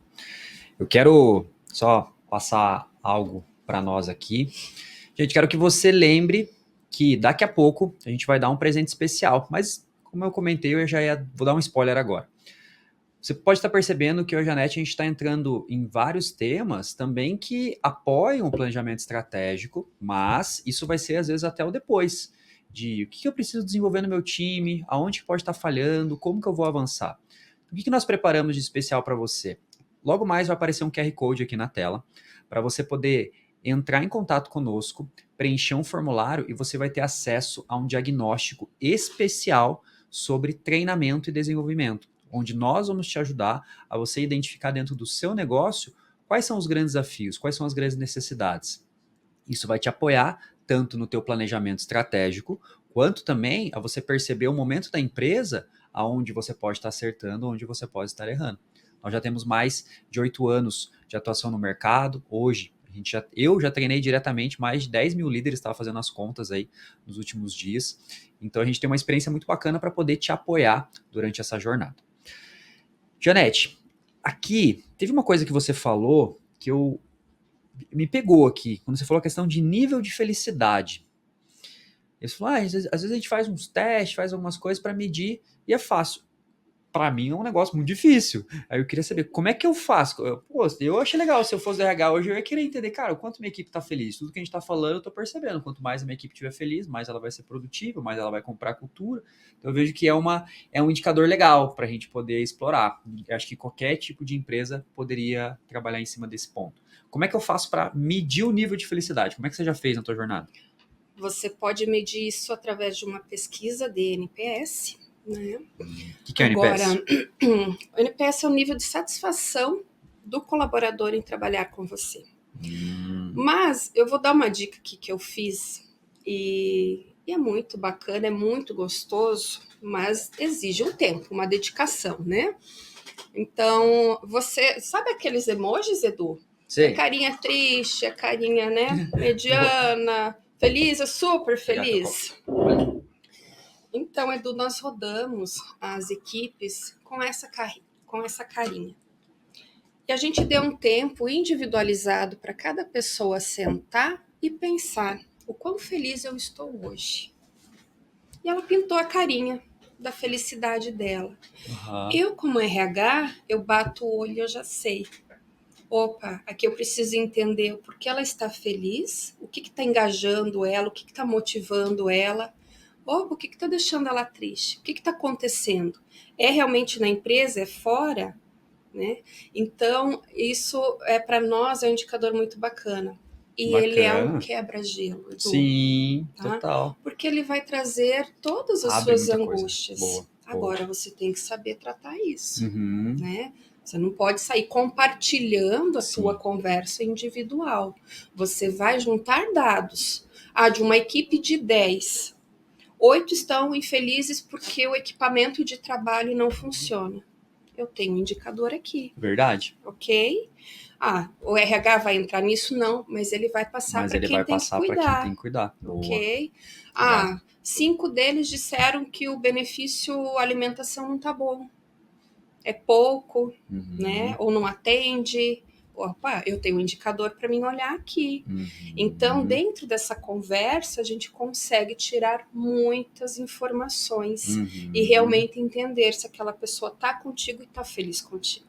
Eu quero só passar algo para nós aqui. Gente, quero que você lembre que daqui a pouco a gente vai dar um presente especial, mas como eu comentei, eu já vou dar um spoiler agora. Você pode estar percebendo que hoje a gente está entrando em vários temas também que apoiam o planejamento estratégico, mas isso vai ser às vezes até o depois, de o que eu preciso desenvolver no meu time, aonde que pode estar falhando, como que eu vou avançar. O que nós preparamos de especial para você? Logo mais vai aparecer um QR Code aqui na tela, para você poder entrar em contato conosco, preencher um formulário e você vai ter acesso a um diagnóstico especial sobre treinamento e desenvolvimento, onde nós vamos te ajudar a você identificar dentro do seu negócio quais são os grandes desafios, quais são as grandes necessidades. Isso vai te apoiar tanto no teu planejamento estratégico, quanto também a você perceber o momento da empresa aonde você pode estar acertando, onde você pode estar errando. Nós já temos mais de 8 anos de atuação no mercado. Hoje, eu já treinei diretamente mais de 10 mil líderes, estava fazendo as contas aí nos últimos dias. Então a gente tem uma experiência muito bacana para poder te apoiar durante essa jornada. Janete, aqui teve uma coisa que você falou que me pegou aqui, quando você falou a questão de nível de felicidade. Você falou, às vezes a gente faz uns testes, faz algumas coisas para medir e é fácil. Para mim é um negócio muito difícil. Aí eu queria saber como é que eu faço. Eu achei legal, se eu fosse do RH hoje, eu ia querer entender, cara, o quanto minha equipe tá feliz. Tudo que a gente tá falando, eu tô percebendo. Quanto mais a minha equipe estiver feliz, mais ela vai ser produtiva, mais ela vai comprar cultura. Então eu vejo que é um indicador legal para a gente poder explorar. Eu acho que qualquer tipo de empresa poderia trabalhar em cima desse ponto. Como é que eu faço para medir o nível de felicidade? Como é que você já fez na tua jornada? Você pode medir isso através de uma pesquisa de NPS, né? O que é o NPS? Agora, o NPS é o nível de satisfação do colaborador em trabalhar com você. Mas eu vou dar uma dica aqui que eu fiz e é muito bacana, é muito gostoso, mas exige um tempo, uma dedicação, né? Então, você sabe aqueles emojis, Edu? Sei. A carinha triste, a carinha, né, mediana, feliz, é super feliz. Então, Edu, nós rodamos as equipes com essa carinha. E a gente deu um tempo individualizado para cada pessoa sentar e pensar o quão feliz eu estou hoje. E ela pintou a carinha da felicidade dela. Eu, como RH, eu bato o olho e eu já sei. Opa, aqui eu preciso entender o porquê ela está feliz, o que está engajando ela, o que está motivando ela. Opa, o que está deixando ela triste? O que está acontecendo? É realmente na empresa? É fora? Né? Então, isso para nós é um indicador muito bacana. E ele é um Bacana. quebra-gelo, Edu, Sim, tá? total. Porque ele vai trazer todas as Abre suas muita coisa. angústias. Boa, boa. Agora você tem que saber tratar isso, Uhum. né? Você não pode sair compartilhando a tua Sim. conversa individual. Você vai juntar dados. De uma equipe de 10, 8 estão infelizes porque o equipamento de trabalho não funciona. Eu tenho um indicador aqui, Verdade. ok? O RH vai entrar nisso? Não, mas ele vai passar Mas para ele quem vai tem que passar para quem tem cuidar, que cuidar. Boa. ok? Legal. 5 deles disseram que o benefício alimentação não tá bom. É pouco, né? Ou não atende. Opa, eu tenho um indicador para mim olhar aqui. Então, dentro dessa conversa, a gente consegue tirar muitas informações e realmente entender se aquela pessoa está contigo e está feliz contigo.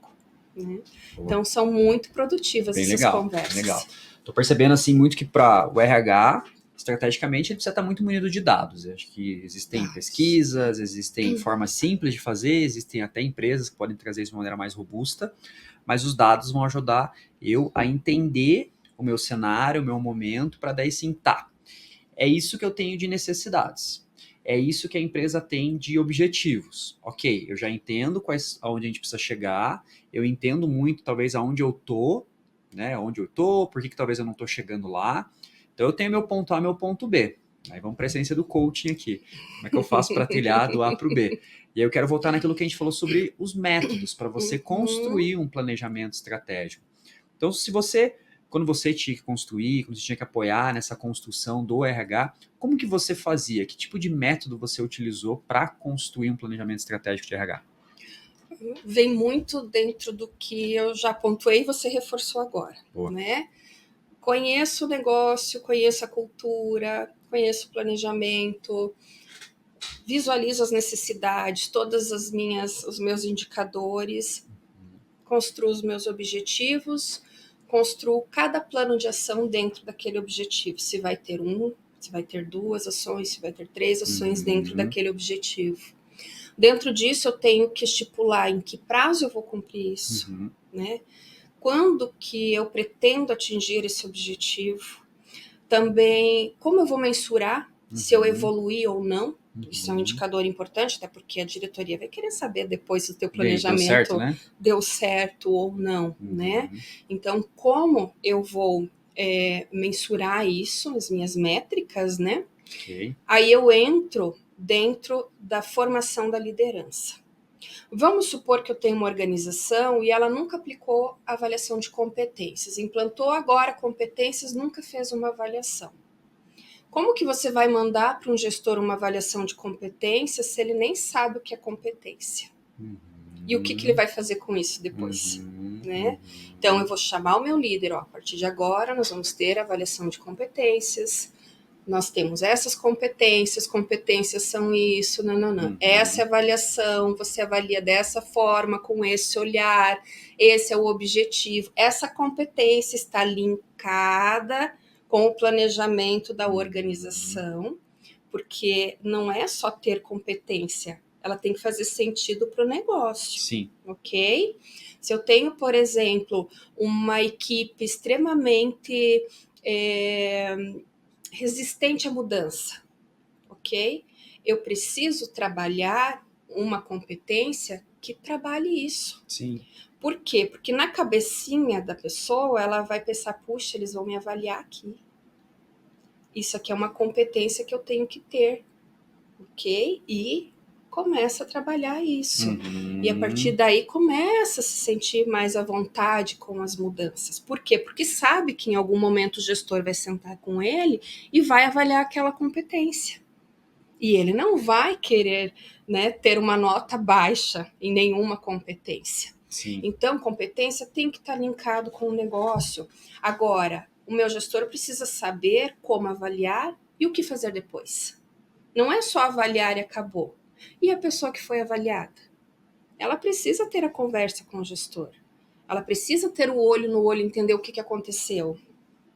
Né? Então, são muito produtivas Bem essas legal, conversas. bem legal. Tô percebendo assim muito que para o RH, estrategicamente, ele precisa estar muito munido de dados. Eu acho que existem pesquisas, existem formas simples de fazer, existem até empresas que podem trazer isso de uma maneira mais robusta, mas os dados vão ajudar eu a entender o meu cenário, o meu momento, para daí sim, tá. É isso que eu tenho de necessidades. É isso que a empresa tem de objetivos. Ok, eu já entendo aonde a gente precisa chegar, eu entendo muito, talvez, aonde eu tô, né? Onde eu tô, por que talvez eu não tô chegando lá. Então eu tenho meu ponto A, meu ponto B. Aí vamos para a essência do coaching aqui. Como é que eu faço para trilhar do A para o B? E aí eu quero voltar naquilo que a gente falou sobre os métodos para você construir um planejamento estratégico. Então, quando você tinha que construir, quando você tinha que apoiar nessa construção do RH, como que você fazia? Que tipo de método você utilizou para construir um planejamento estratégico de RH? Vem muito dentro do que eu já pontuei e você reforçou agora, Boa. né? Conheço o negócio, conheço a cultura, conheço o planejamento, visualizo as necessidades, todas os meus indicadores, construo os meus objetivos, construo cada plano de ação dentro daquele objetivo. Se vai ter se vai ter 2 ações, se vai ter 3 ações dentro daquele objetivo. Dentro disso, eu tenho que estipular em que prazo eu vou cumprir isso, né? Quando que eu pretendo atingir esse objetivo. Também, como eu vou mensurar se eu evoluí ou não. Isso é um indicador importante, até porque a diretoria vai querer saber depois se o teu planejamento deu certo ou não, né? Então, como eu vou mensurar isso, as minhas métricas, né? Okay. Aí eu entro dentro da formação da liderança. Vamos supor que eu tenho uma organização e ela nunca aplicou a avaliação de competências, implantou agora competências, nunca fez uma avaliação. Como que você vai mandar para um gestor uma avaliação de competência se ele nem sabe o que é competência? E o que ele vai fazer com isso depois? Né? Então, eu vou chamar o meu líder, a partir de agora nós vamos ter avaliação de competências, nós temos essas competências são isso, não. Essa é a avaliação, você avalia dessa forma, com esse olhar, esse é o objetivo. Essa competência está linkada com o planejamento da organização, porque não é só ter competência, ela tem que fazer sentido para o negócio. Sim. Ok? Se eu tenho, por exemplo, uma equipe extremamente resistente à mudança, ok? Eu preciso trabalhar uma competência que trabalhe isso. Sim. Por quê? Porque na cabecinha da pessoa, ela vai pensar, puxa, eles vão me avaliar aqui. Isso aqui é uma competência que eu tenho que ter, ok? E começa a trabalhar isso. E a partir daí começa a se sentir mais à vontade com as mudanças. Por quê? Porque sabe que em algum momento o gestor vai sentar com ele e vai avaliar aquela competência. E ele não vai querer, né, ter uma nota baixa em nenhuma competência. Sim. Então, competência tem que estar linkado com o negócio. Agora, o meu gestor precisa saber como avaliar e o que fazer depois. Não é só avaliar e acabou. E a pessoa que foi avaliada? Ela precisa ter a conversa com o gestor. Ela precisa ter o olho no olho, entender o que aconteceu,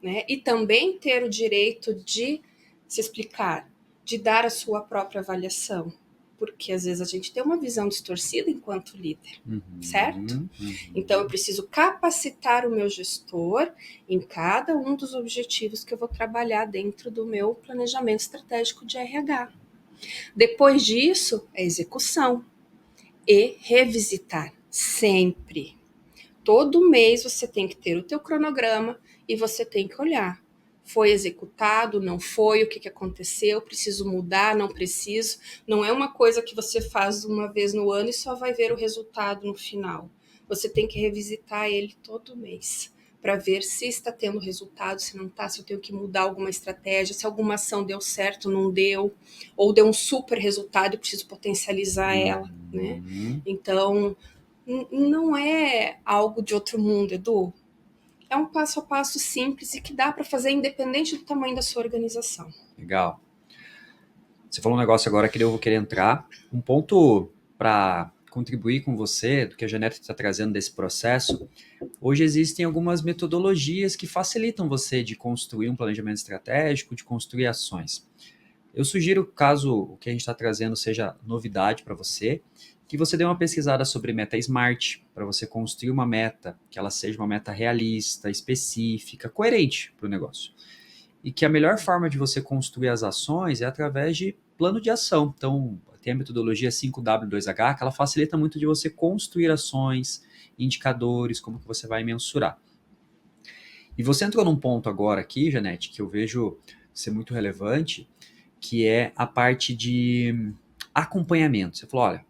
né? E também ter o direito de se explicar, de dar a sua própria avaliação. porque às vezes a gente tem uma visão distorcida enquanto líder, certo? Então eu preciso capacitar o meu gestor em cada um dos objetivos que eu vou trabalhar dentro do meu planejamento estratégico de RH. Depois disso, é execução e revisitar sempre. Todo mês você tem que ter o teu cronograma e você tem que olhar. Foi executado, não foi, o que aconteceu, preciso mudar, não preciso. Não é uma coisa que você faz uma vez no ano e só vai ver o resultado no final. Você tem que revisitar ele todo mês para ver se está tendo resultado, se não está, se eu tenho que mudar alguma estratégia, se alguma ação deu certo, não deu, ou deu um super resultado e preciso potencializar ela, né? Então, não é algo de outro mundo, Edu. É um passo a passo simples e que dá para fazer independente do tamanho da sua organização. Legal. Você falou um negócio agora que eu vou querer entrar. Um ponto para contribuir com você, do que a Janete está trazendo desse processo, hoje existem algumas metodologias que facilitam você de construir um planejamento estratégico, de construir ações. Eu sugiro, caso o que a gente está trazendo seja novidade para você, que você dê uma pesquisada sobre meta SMART, para você construir uma meta, que ela seja uma meta realista, específica, coerente para o negócio. E que a melhor forma de você construir as ações é através de plano de ação. Então, tem a metodologia 5W2H, que ela facilita muito de você construir ações, indicadores, como que você vai mensurar. E você entrou num ponto agora aqui, Janete, que eu vejo ser muito relevante, que é a parte de acompanhamento. Você falou, olha,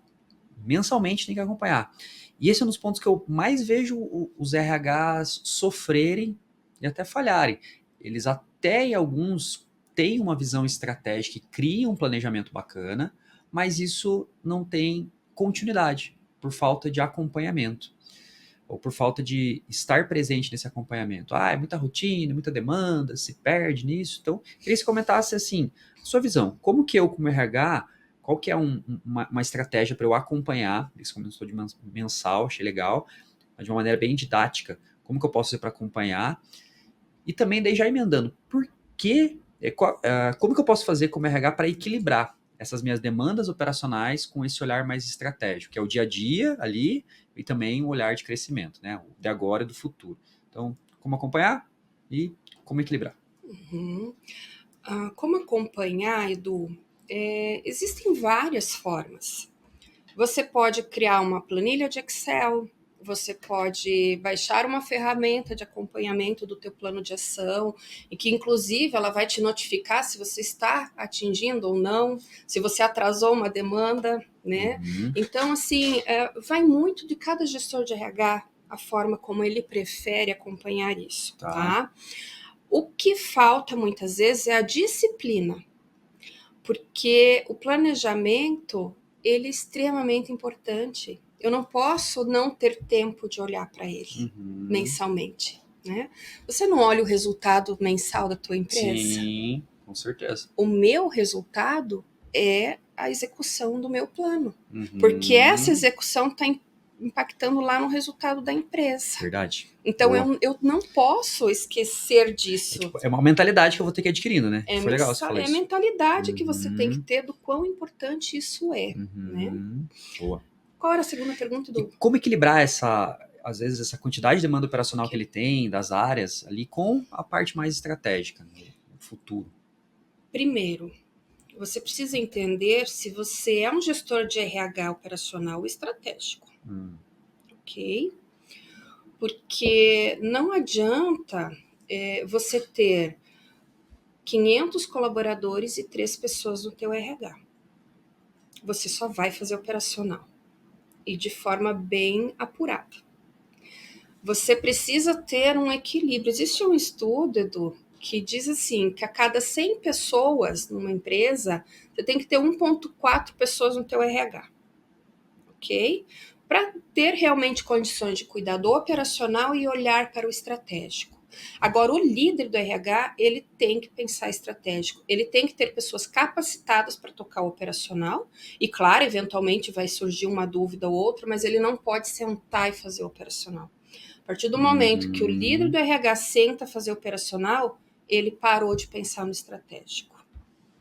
mensalmente tem que acompanhar. E esse é um dos pontos que eu mais vejo os RHs sofrerem e até falharem. Eles até em alguns têm uma visão estratégica e criam um planejamento bacana, mas isso não tem continuidade por falta de acompanhamento ou por falta de estar presente nesse acompanhamento. É muita rotina, muita demanda, se perde nisso. Então, queria que você comentasse assim, sua visão, como que eu como RH, qual que é uma estratégia para eu acompanhar, esse comentou de mensal, achei legal, mas de uma maneira bem didática, como que eu posso fazer para acompanhar, e também daí já emendando, como que eu posso fazer como RH para equilibrar essas minhas demandas operacionais com esse olhar mais estratégico, que é o dia a dia ali, e também o olhar de crescimento, né? O de agora e do futuro. Então, como acompanhar e como equilibrar. Como acompanhar, Edu? Existem várias formas. Você pode criar uma planilha de Excel, você pode baixar uma ferramenta de acompanhamento do teu plano de ação, e que inclusive ela vai te notificar se você está atingindo ou não, se você atrasou uma demanda, né? Então, assim, vai muito de cada gestor de RH, a forma como ele prefere acompanhar isso, tá? O que falta muitas vezes é a disciplina, porque o planejamento, ele é extremamente importante. Eu não posso não ter tempo de olhar para ele mensalmente, né? Você não olha o resultado mensal da tua empresa? Sim, com certeza. O meu resultado é a execução do meu plano, porque essa execução está impactando lá no resultado da empresa. Verdade. Então eu não posso esquecer disso. É uma mentalidade que eu vou ter que ir adquirindo, né? Foi legal você falar É a isso. mentalidade que você tem que ter do quão importante isso é, né? Boa. Qual era a segunda pergunta, E como equilibrar às vezes, essa quantidade de demanda operacional que ele tem, das áreas ali, com a parte mais estratégica, no futuro? Primeiro, você precisa entender se você é um gestor de RH operacional ou estratégico. Ok? Porque não adianta você ter 500 colaboradores e 3 pessoas no teu RH. Você só vai fazer operacional. E de forma bem apurada. Você precisa ter um equilíbrio. Existe um estudo, Edu, que diz assim, que a cada 100 pessoas numa empresa, você tem que ter 1,4 pessoas no teu RH. Ok? Para ter realmente condições de cuidar do operacional e olhar para o estratégico. Agora, o líder do RH, ele tem que pensar estratégico, ele tem que ter pessoas capacitadas para tocar o operacional, e claro, eventualmente vai surgir uma dúvida ou outra, mas ele não pode sentar e fazer o operacional. A partir do momento que o líder do RH senta fazer operacional, ele parou de pensar no estratégico.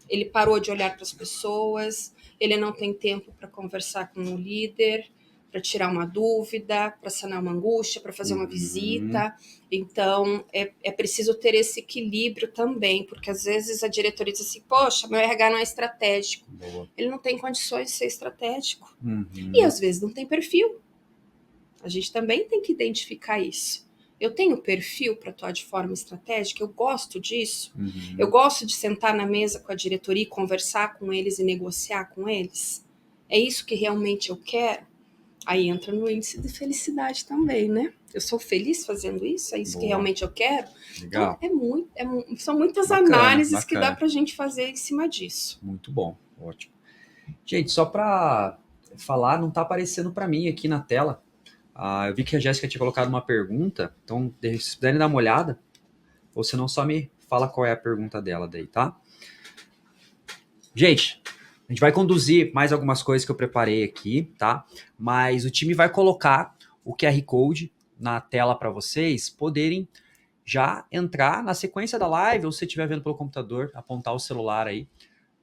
Ele parou de olhar para as pessoas, ele não tem tempo para conversar com o líder, para tirar uma dúvida, para sanar uma angústia, para fazer uma visita. Então, é preciso ter esse equilíbrio também, porque às vezes a diretoria diz assim, poxa, meu RH não é estratégico. Boa. Ele não tem condições de ser estratégico. E às vezes não tem perfil. A gente também tem que identificar isso. Eu tenho perfil para atuar de forma estratégica, eu gosto disso. Eu gosto de sentar na mesa com a diretoria e conversar com eles e negociar com eles. É isso que realmente eu quero? Aí entra no índice de felicidade também, né? Eu sou feliz fazendo isso? É isso Boa. que realmente eu quero? Legal. Então, são muitas Bacana, análises que bacana. dá pra gente fazer em cima disso. Muito bom, ótimo. Gente, só para falar, não tá aparecendo para mim aqui na tela. Eu vi que a Jéssica tinha colocado uma pergunta, então se puderem dar uma olhada, ou se não, só me fala qual é a pergunta dela daí, tá? Gente, a gente vai conduzir mais algumas coisas que eu preparei aqui, tá? Mas o time vai colocar o QR Code na tela para vocês poderem já entrar na sequência da live, ou se você estiver vendo pelo computador, apontar o celular aí,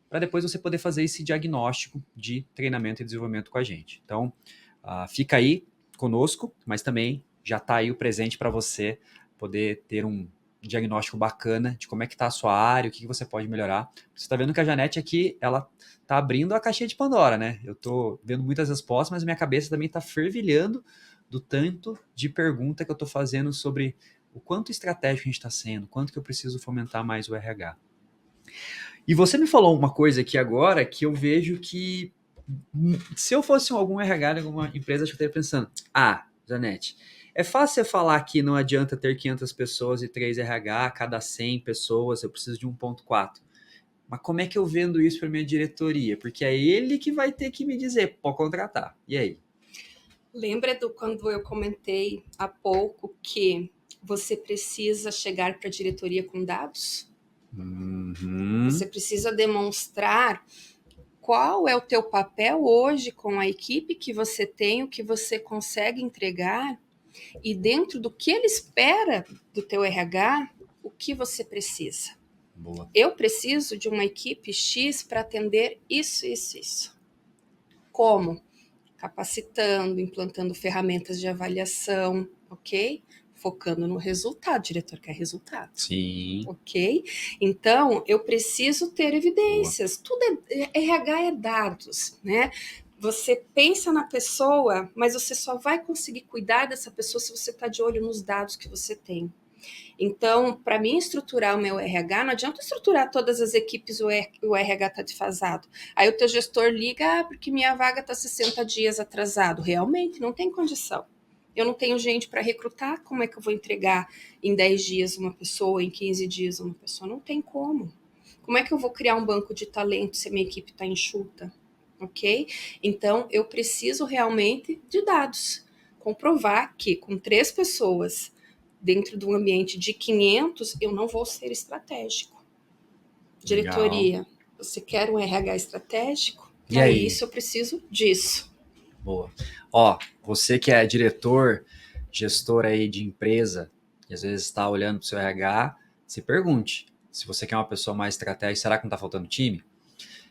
para depois você poder fazer esse diagnóstico de treinamento e desenvolvimento com a gente. Então, fica aí conosco, mas também já está aí o presente para você poder ter um diagnóstico bacana de como é que está a sua área, o que você pode melhorar. Você está vendo que a Janete aqui, ela está abrindo a caixinha de Pandora, né? Eu estou vendo muitas respostas, mas minha cabeça também está fervilhando do tanto de pergunta que eu estou fazendo sobre o quanto estratégico a gente está sendo, quanto que eu preciso fomentar mais o RH. E você me falou uma coisa aqui agora que eu vejo que se eu fosse algum RH de alguma empresa, acho que eu estaria pensando, Janete, é fácil você falar que não adianta ter 500 pessoas e 3 RH a cada 100 pessoas, eu preciso de 1.4. Mas como é que eu vendo isso para minha diretoria? Porque é ele que vai ter que me dizer, pode contratar. E aí? Lembra quando eu comentei há pouco que você precisa chegar para a diretoria com dados? Você precisa demonstrar qual é o teu papel hoje com a equipe que você tem, o que você consegue entregar e dentro do que ele espera do teu RH, o que você precisa. Boa. Eu preciso de uma equipe X para atender isso, isso, isso. Como? Capacitando, implantando ferramentas de avaliação, ok? Focando no resultado, o diretor quer resultado. Sim. Ok? Então, eu preciso ter evidências. Boa. Tudo RH é dados, né? Você pensa na pessoa, mas você só vai conseguir cuidar dessa pessoa se você está de olho nos dados que você tem. Então, para mim estruturar o meu RH, não adianta estruturar todas as equipes, o RH está defasado. Aí o teu gestor liga, porque minha vaga está 60 dias atrasado. Realmente, não tem condição. Eu não tenho gente para recrutar, como é que eu vou entregar em 10 dias uma pessoa, em 15 dias uma pessoa? Não tem como. Como é que eu vou criar um banco de talento se a minha equipe está enxuta? Ok? Então, eu preciso realmente de dados. Comprovar que com 3 pessoas dentro de um ambiente de 500, eu não vou ser estratégico. Diretoria, legal. Você quer um RH estratégico? E aí? Isso eu preciso disso. Boa. Você que é diretor, gestor aí de empresa, e às vezes está olhando para o seu RH, se pergunte, se você quer uma pessoa mais estratégica, será que não está faltando time?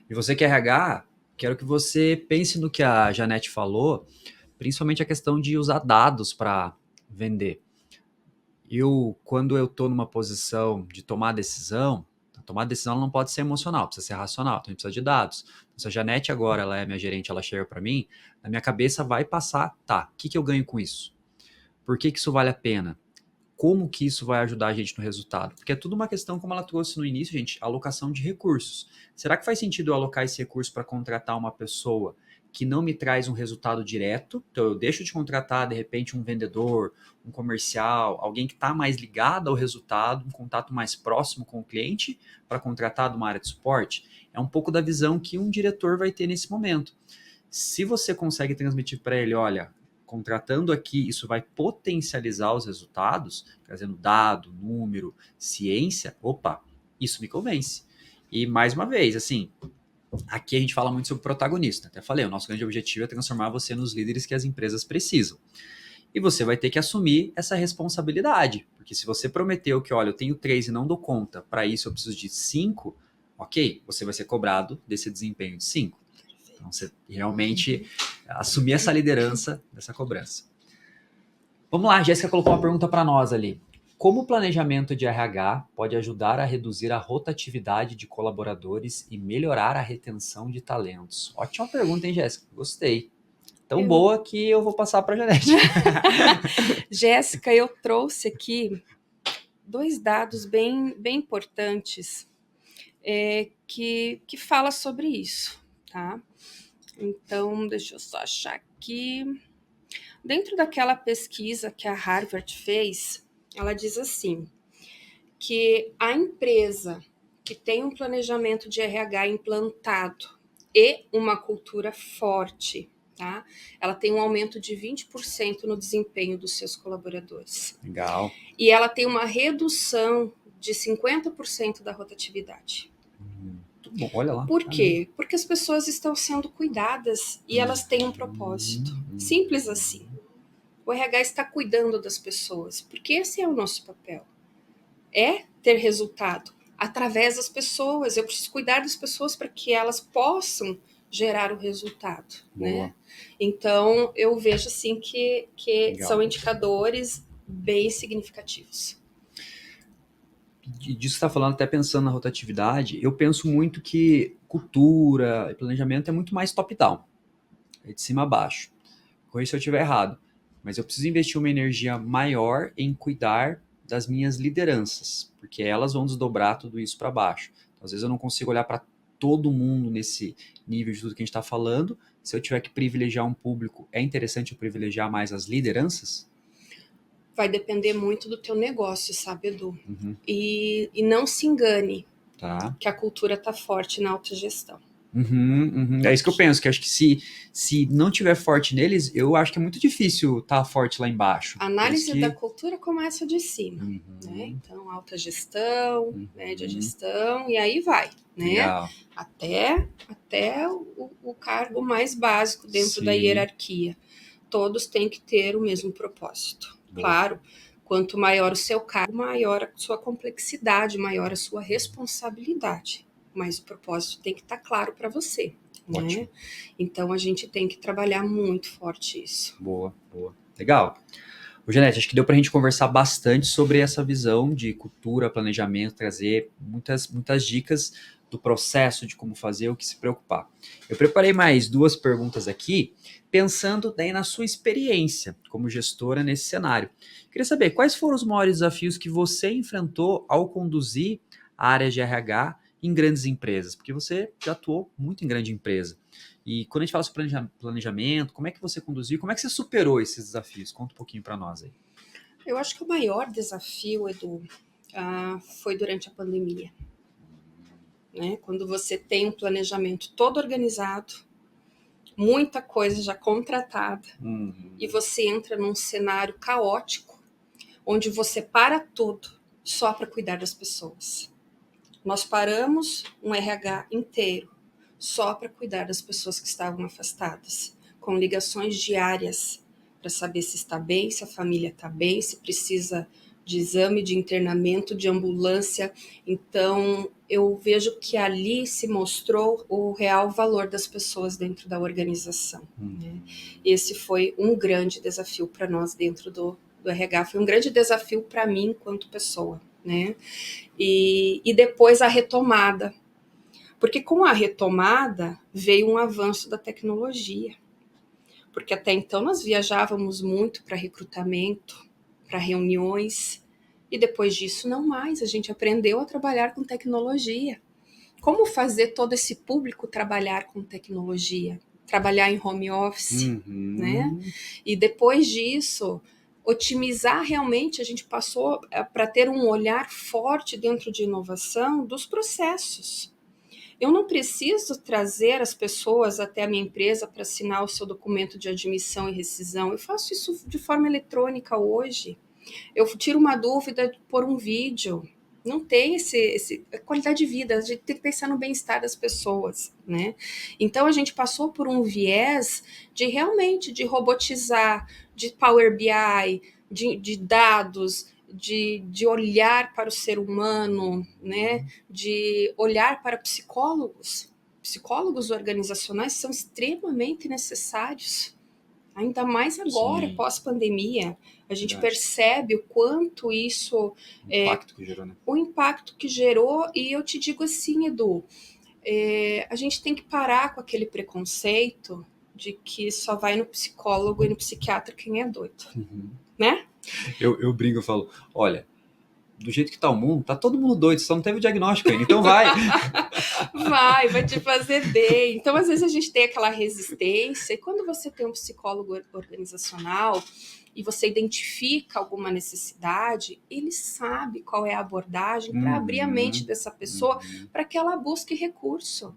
E você que é RH, quero que você pense no que a Janete falou, principalmente a questão de usar dados para vender. Quando eu estou numa posição de tomar decisão, a tomar decisão não pode ser emocional, precisa ser racional, então a gente precisa de dados. Então, se a Janete agora, ela é minha gerente, ela chega para mim, na minha cabeça vai passar, o que eu ganho com isso? Por que isso vale a pena? Como que isso vai ajudar a gente no resultado? Porque é tudo uma questão, como ela trouxe no início, gente, alocação de recursos. Será que faz sentido eu alocar esse recurso para contratar uma pessoa que não me traz um resultado direto? Então eu deixo de contratar, de repente, um vendedor, um comercial, alguém que está mais ligado ao resultado, um contato mais próximo com o cliente, para contratar de uma área de suporte? É um pouco da visão que um diretor vai ter nesse momento. Se você consegue transmitir para ele, olha, contratando aqui, isso vai potencializar os resultados, trazendo dado, número, ciência, isso me convence. E mais uma vez, assim, aqui a gente fala muito sobre protagonista. Até falei, o nosso grande objetivo é transformar você nos líderes que as empresas precisam. E você vai ter que assumir essa responsabilidade. Porque se você prometeu que, olha, eu tenho 3 e não dou conta, para isso eu preciso de 5, ok, você vai ser cobrado desse desempenho de 5. Então, você realmente assumir essa liderança dessa cobrança. Vamos lá, a Jéssica colocou uma pergunta para nós ali. Como o planejamento de RH pode ajudar a reduzir a rotatividade de colaboradores e melhorar a retenção de talentos? Ótima pergunta, hein, Jéssica? Gostei. Tão boa que eu vou passar para a Janete. Jéssica, eu trouxe aqui 2 dados bem importantes que fala sobre isso, tá? Então, deixa eu só achar aqui. Dentro daquela pesquisa que a Harvard fez, ela diz assim, que a empresa que tem um planejamento de RH implantado e uma cultura forte, tá? Ela tem um aumento de 20% no desempenho dos seus colaboradores. Legal. E ela tem uma redução de 50% da rotatividade. Bom, olha lá. Por quê? Porque as pessoas estão sendo cuidadas e elas têm um propósito. Simples assim. O RH está cuidando das pessoas, porque esse é o nosso papel. É ter resultado através das pessoas. Eu preciso cuidar das pessoas para que elas possam gerar o resultado, né? Então, eu vejo assim que são indicadores bem significativos. Disso que você está falando, até pensando na rotatividade, eu penso muito que cultura e planejamento é muito mais top-down, é de cima a baixo. Corrija se eu estiver errado, mas eu preciso investir uma energia maior em cuidar das minhas lideranças, porque elas vão desdobrar tudo isso para baixo. Então, às vezes eu não consigo olhar para todo mundo nesse nível de tudo que a gente está falando. Se eu tiver que privilegiar um público, é interessante eu privilegiar mais as lideranças? Vai depender muito do teu negócio, sabe, Edu? E não se engane, que a cultura está forte na autogestão. É isso que eu penso, que acho que se não tiver forte neles, eu acho que é muito difícil estar forte lá embaixo. A análise da cultura começa de cima, né? Então, alta gestão, média gestão, e aí vai, né? Legal. Até o cargo mais básico dentro da hierarquia. Todos têm que ter o mesmo propósito. Claro, quanto maior o seu cargo, maior a sua complexidade, maior a sua responsabilidade. Mas o propósito tem que estar claro para você, né? Então, a gente tem que trabalhar muito forte isso. Boa. Legal. Ô, Janete, acho que deu para a gente conversar bastante sobre essa visão de cultura, planejamento, trazer muitas dicas do processo de como fazer, o que se preocupar. Eu preparei mais 2 perguntas aqui, pensando daí na sua experiência como gestora nesse cenário. Queria saber, quais foram os maiores desafios que você enfrentou ao conduzir a área de RH em grandes empresas? Porque você já atuou muito em grande empresa. E quando a gente fala sobre planejamento, como é que você conduziu? Como é que você superou esses desafios? Conta um pouquinho para nós aí. Eu acho que o maior desafio, Edu, foi durante a pandemia. Né? Quando você tem um planejamento todo organizado, muita coisa já contratada, e você entra num cenário caótico, onde você para tudo só para cuidar das pessoas. Nós paramos um RH inteiro só para cuidar das pessoas que estavam afastadas, com ligações diárias para saber se está bem, se a família está bem, se precisa de exame, de internamento, de ambulância. Então, eu vejo que ali se mostrou o real valor das pessoas dentro da organização. Né? Esse foi um grande desafio para nós dentro do RH, foi um grande desafio para mim enquanto pessoa. Né? E depois a retomada, porque com a retomada veio um avanço da tecnologia, porque até então nós viajávamos muito para recrutamento, para reuniões, e depois disso não mais, a gente aprendeu a trabalhar com tecnologia. Como fazer todo esse público trabalhar com tecnologia, trabalhar em home office, né? E depois disso, otimizar realmente, a gente passou para ter um olhar forte dentro de inovação dos processos. Eu não preciso trazer as pessoas até a minha empresa para assinar o seu documento de admissão e rescisão. Eu faço isso de forma eletrônica hoje. Eu tiro uma dúvida por um vídeo. Não tem qualidade de vida, a gente tem que pensar no bem-estar das pessoas, né? Então a gente passou por um viés de realmente de robotizar, de Power BI, de dados, de olhar para o ser humano, né? De olhar para psicólogos. psicólogos organizacionais são extremamente necessários, ainda mais agora, Sim. pós-pandemia. A gente Verdade. percebe o quanto isso, O impacto que gerou, né? o impacto que gerou, e eu te digo assim, Edu, a gente tem que parar com aquele preconceito de que só vai no psicólogo e no psiquiatra quem é doido, né? Eu brigo, eu falo, olha, do jeito que tá o mundo, tá todo mundo doido, só não teve o diagnóstico ainda, então vai. Vai te fazer bem. Então, às vezes, a gente tem aquela resistência, e quando você tem um psicólogo organizacional e você identifica alguma necessidade, ele sabe qual é a abordagem para abrir a mente dessa pessoa, para que ela busque recurso,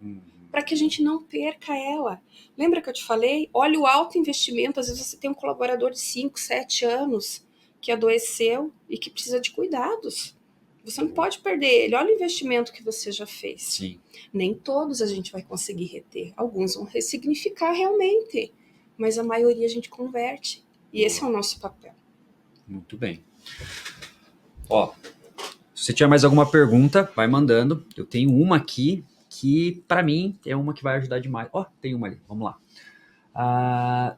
para que a gente não perca ela. Lembra que eu te falei? Olha o alto investimento, às vezes você tem um colaborador de 5, 7 anos que adoeceu e que precisa de cuidados. Você não pode perder ele. Olha o investimento que você já fez. Sim. Nem todos a gente vai conseguir reter. Alguns vão ressignificar realmente, mas a maioria a gente converte. E esse é o nosso papel. Muito bem. Ó, se você tiver mais alguma pergunta, vai mandando. Eu tenho uma aqui que, para mim, é uma que vai ajudar demais. Ó, tem uma ali. Vamos lá.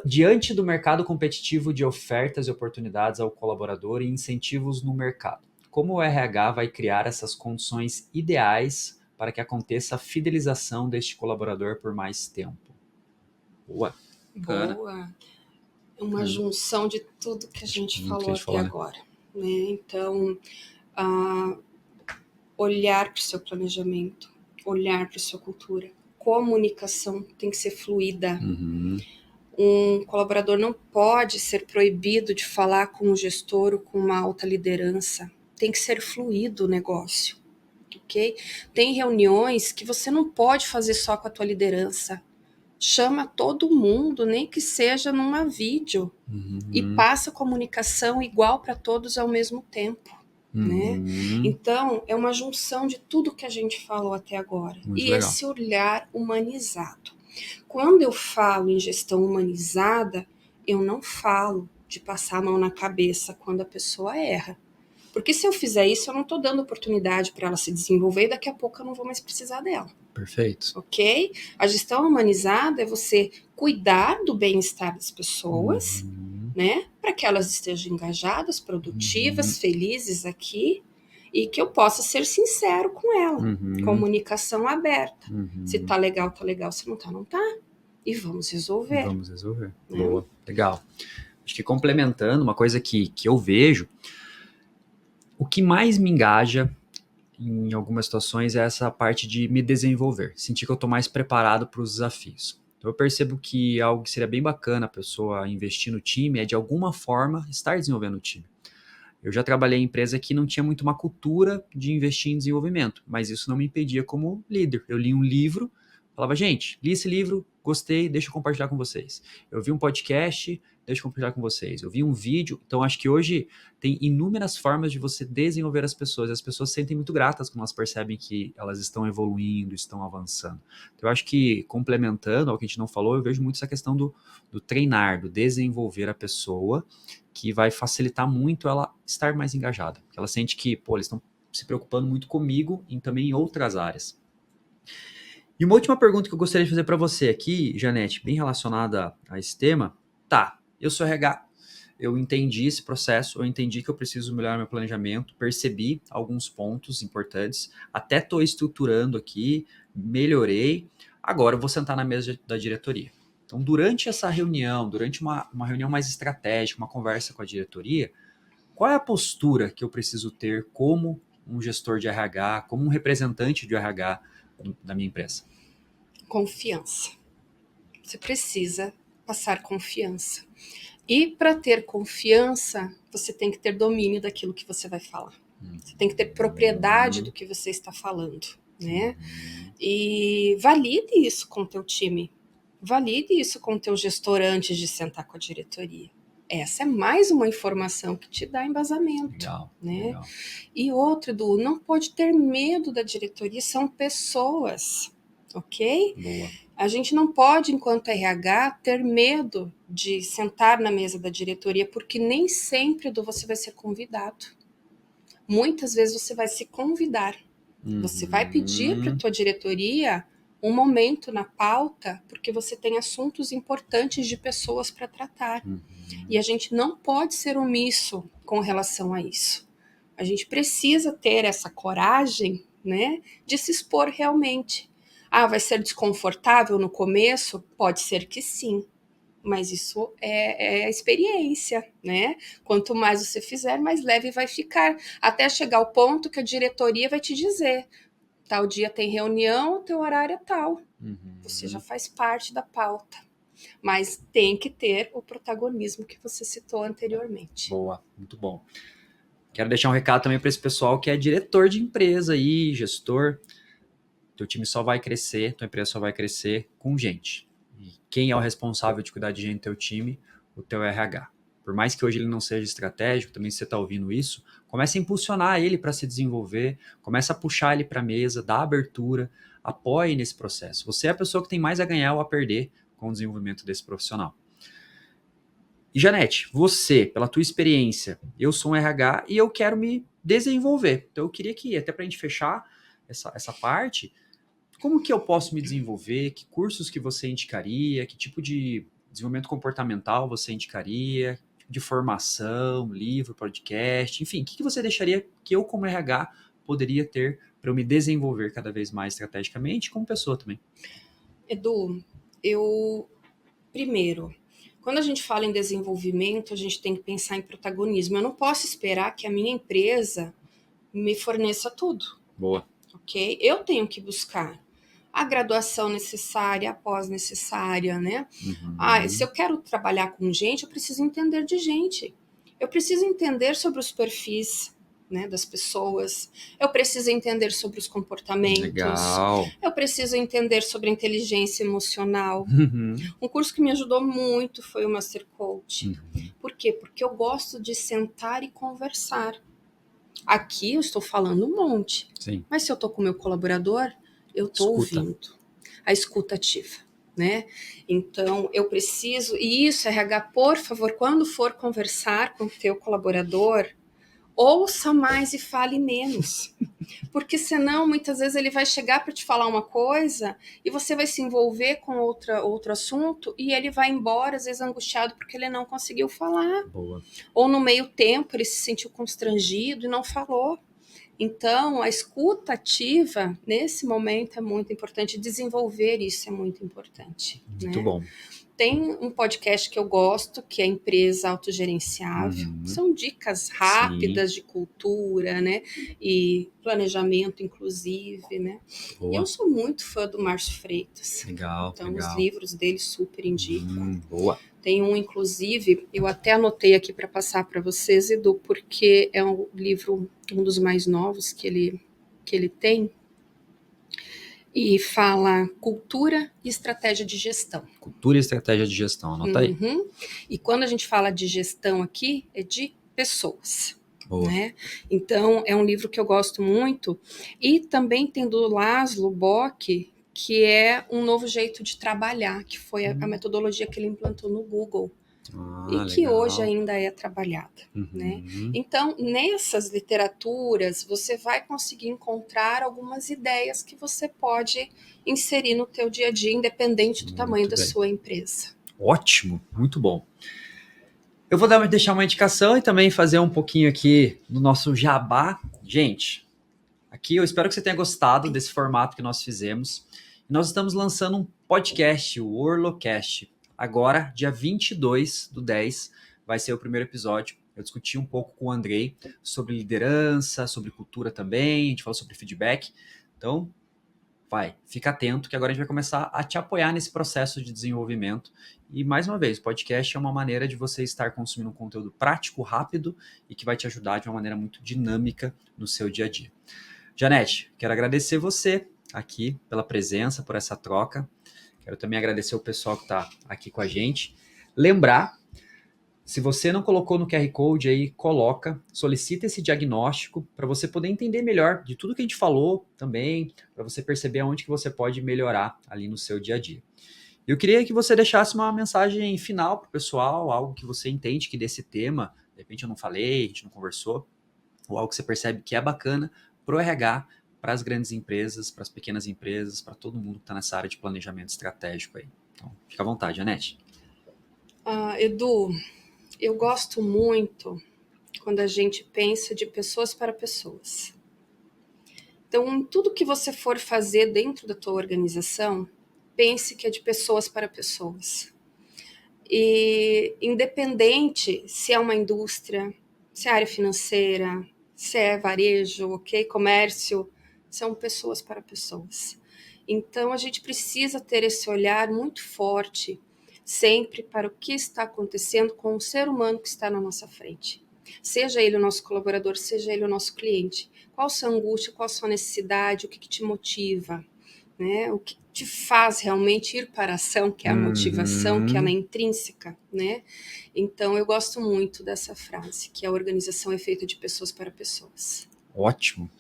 Diante do mercado competitivo de ofertas e oportunidades ao colaborador e incentivos no mercado, como o RH vai criar essas condições ideais para que aconteça a fidelização deste colaborador por mais tempo? Boa. Boa. É uma junção de tudo que a gente falou até agora. Né? Então, olhar para o seu planejamento, olhar para a sua cultura. Comunicação tem que ser fluida. Um colaborador não pode ser proibido de falar com um gestor ou com uma alta liderança. Tem que ser fluido o negócio, ok? Tem reuniões que você não pode fazer só com a tua liderança. Chama todo mundo, nem que seja numa vídeo, e passa comunicação igual para todos ao mesmo tempo. Né? Então, é uma junção de tudo que a gente falou até agora. Muito legal. Esse olhar humanizado. Quando eu falo em gestão humanizada, eu não falo de passar a mão na cabeça quando a pessoa erra. Porque se eu fizer isso, eu não estou dando oportunidade para ela se desenvolver e daqui a pouco eu não vou mais precisar dela. Perfeito. Ok? A gestão humanizada é você cuidar do bem-estar das pessoas, né? Para que elas estejam engajadas, produtivas, felizes aqui, e que eu possa ser sincero com ela. Comunicação aberta. Se tá legal, tá legal. Se não tá, não tá. E vamos resolver. Vamos resolver. Boa. Legal. Acho que complementando, uma coisa que eu vejo, o que mais me engaja em algumas situações é essa parte de me desenvolver. Sentir que eu tô mais preparado para os desafios. Então eu percebo que algo que seria bem bacana a pessoa investir no time é de alguma forma estar desenvolvendo o time. Eu já trabalhei em empresa que não tinha muito uma cultura de investir em desenvolvimento, mas isso não me impedia como líder. Eu li um livro, falava, gente, li esse livro, gostei, deixa eu compartilhar com vocês. Eu vi um podcast, deixa eu compartilhar com vocês. Eu vi um vídeo, então acho que hoje tem inúmeras formas de você desenvolver as pessoas. E as pessoas se sentem muito gratas quando elas percebem que elas estão evoluindo, estão avançando. Então eu acho que, complementando ao que a gente não falou, eu vejo muito essa questão do treinar, do desenvolver a pessoa, que vai facilitar muito ela estar mais engajada. Ela sente que, pô, eles estão se preocupando muito comigo e também em outras áreas. E uma última pergunta que eu gostaria de fazer para você aqui, Janete, bem relacionada a esse tema. Tá, eu sou RH, eu entendi esse processo, eu entendi que eu preciso melhorar meu planejamento, percebi alguns pontos importantes, até estou estruturando aqui, melhorei, agora eu vou sentar na mesa da diretoria. Então, durante essa reunião, durante uma reunião mais estratégica, uma conversa com a diretoria, qual é a postura que eu preciso ter como um gestor de RH, como um representante de RH da minha empresa? Confiança. Você precisa passar confiança. E para ter confiança, você tem que ter domínio daquilo que você vai falar. Você tem que ter propriedade do que você está falando, né? E valide isso com o teu time. Valide isso com o teu gestor antes de sentar com a diretoria. Essa é mais uma informação que te dá embasamento. Legal, né? legal. E outro, Edu, não pode ter medo da diretoria, são pessoas, ok? Boa. A gente não pode, enquanto RH, ter medo de sentar na mesa da diretoria, porque nem sempre, Edu, você vai ser convidado. Muitas vezes você vai se convidar. Você vai pedir para a tua diretoria um momento na pauta, porque você tem assuntos importantes de pessoas para tratar. E a gente não pode ser omisso com relação a isso. A gente precisa ter essa coragem, né, de se expor realmente. Ah, vai ser desconfortável no começo? Pode ser que sim, mas isso é experiência, né? Quanto mais você fizer, mais leve vai ficar, até chegar ao ponto que a diretoria vai te dizer, tal dia tem reunião, teu horário é tal. Você já faz parte da pauta, mas tem que ter o protagonismo que você citou anteriormente. Boa, muito bom. Quero deixar um recado também para esse pessoal que é diretor de empresa aí, gestor. Teu time só vai crescer, tua empresa só vai crescer com gente. E quem é o responsável de cuidar de gente no teu time? O teu RH. Por mais que hoje ele não seja estratégico, também se você está ouvindo isso, comece a impulsionar ele para se desenvolver, comece a puxar ele para a mesa, dá abertura, apoie nesse processo. Você é a pessoa que tem mais a ganhar ou a perder com o desenvolvimento desse profissional. E Janete, você, pela tua experiência, eu sou um RH e eu quero me desenvolver. Então eu queria que, até para a gente fechar essa parte, como que eu posso me desenvolver? Que cursos que você indicaria? Que tipo de desenvolvimento comportamental você indicaria? Que tipo de formação, livro, podcast, enfim, o que você deixaria que eu, como RH, poderia ter para eu me desenvolver cada vez mais estrategicamente como pessoa também? Edu, primeiro, quando a gente fala em desenvolvimento, a gente tem que pensar em protagonismo. Eu não posso esperar que a minha empresa me forneça tudo. Boa. Ok? Eu tenho que buscar a graduação necessária, a pós necessária, né? Se eu quero trabalhar com gente, eu preciso entender de gente. Eu preciso entender sobre os perfis, né, das pessoas. Eu preciso entender sobre os comportamentos. Legal. Eu preciso entender sobre a inteligência emocional. Um curso que me ajudou muito foi o Master Coach. Por quê? Porque eu gosto de sentar e conversar. Aqui eu estou falando um monte. Sim. Mas se eu estou com o meu colaborador, eu estou ouvindo. A escuta ativa, né? Então, eu preciso... E isso, RH, por favor, quando for conversar com o teu colaborador, ouça mais e fale menos. Porque senão, muitas vezes, ele vai chegar para te falar uma coisa e você vai se envolver com outro assunto e ele vai embora, às vezes, angustiado porque ele não conseguiu falar. Boa. Ou no meio tempo ele se sentiu constrangido e não falou. Então, a escuta ativa, nesse momento, é muito importante. Desenvolver isso é muito importante. Muito né? bom. Tem um podcast que eu gosto, que é Empresa Autogerenciável. São dicas rápidas de cultura, né? E planejamento, inclusive, né? Boa. E eu sou muito fã do Márcio Freitas. Legal, então, legal. Os livros dele super indicam. Boa. Tem um, inclusive, eu até anotei aqui para passar para vocês, Edu, porque é um livro, um dos mais novos que ele tem, e fala cultura e estratégia de gestão. Cultura e estratégia de gestão, anota aí. E quando a gente fala de gestão aqui, é de pessoas. Boa. Né? Então, é um livro que eu gosto muito. E também tem do Laszlo Bock, que é um novo jeito de trabalhar, que foi a metodologia que ele implantou no Google. E que legal. hoje ainda é trabalhada. Né? Então, nessas literaturas, você vai conseguir encontrar algumas ideias que você pode inserir no teu dia a dia, independente do tamanho da sua empresa. Ótimo, muito bom. Eu vou deixar uma indicação e também fazer um pouquinho aqui do nosso jabá. Gente, aqui eu espero que você tenha gostado desse formato que nós fizemos. Nós estamos lançando um podcast, o Orlocast. Agora, dia 22/10, vai ser o primeiro episódio. Eu discuti um pouco com o Andrei sobre liderança, sobre cultura também, a gente falou sobre feedback. Então, fica atento que agora a gente vai começar a te apoiar nesse processo de desenvolvimento. E, mais uma vez, o podcast é uma maneira de você estar consumindo um conteúdo prático, rápido e que vai te ajudar de uma maneira muito dinâmica no seu dia a dia. Janete, quero agradecer você aqui pela presença, por essa troca. Quero também agradecer o pessoal que está aqui com a gente. Lembrar, se você não colocou no QR Code aí, coloca, solicita esse diagnóstico para você poder entender melhor de tudo que a gente falou também, para você perceber aonde que você pode melhorar ali no seu dia a dia. Eu queria que você deixasse uma mensagem final para o pessoal, algo que você entende que desse tema, de repente eu não falei, a gente não conversou, ou algo que você percebe que é bacana para o RH para as grandes empresas, para as pequenas empresas, para todo mundo que está nessa área de planejamento estratégico aí. Então, fica à vontade, Anete. Edu, eu gosto muito quando a gente pensa de pessoas para pessoas. Então, em tudo que você for fazer dentro da tua organização, pense que é de pessoas para pessoas. E independente se é uma indústria, se é área financeira, se é varejo, ok, comércio, são pessoas para pessoas. Então, a gente precisa ter esse olhar muito forte sempre para o que está acontecendo com o ser humano que está na nossa frente. Seja ele o nosso colaborador, seja ele o nosso cliente. Qual a sua angústia, qual a sua necessidade, o que te motiva, né? O que te faz realmente ir para a ação, que é a motivação, que ela é intrínseca, né? Então, eu gosto muito dessa frase, que a organização é feita de pessoas para pessoas. Ótimo.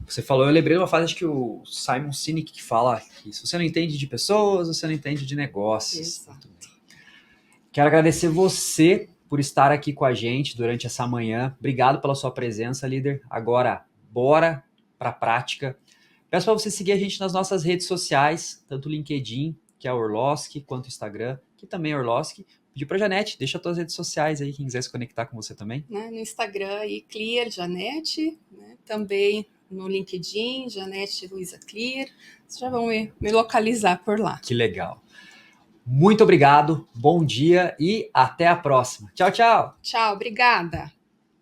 Você falou, eu lembrei de uma frase, acho que o Simon Sinek que fala que se você não entende de pessoas, você não entende de negócios. Exato. Quero agradecer você por estar aqui com a gente durante essa manhã. Obrigado pela sua presença, líder. Agora, bora para a prática. Peço para você seguir a gente nas nossas redes sociais, tanto o LinkedIn, que é o Orlowski, quanto o Instagram, que também é Orlowski. Pedir para a Janete, deixa as tuas redes sociais aí, quem quiser se conectar com você também. No Instagram, aí, Clear Janete, né? Também no LinkedIn, Janete Luiza Clear. Vocês já vão me localizar por lá. Que legal. Muito obrigado, bom dia e até a próxima. Tchau, tchau. Tchau, obrigada.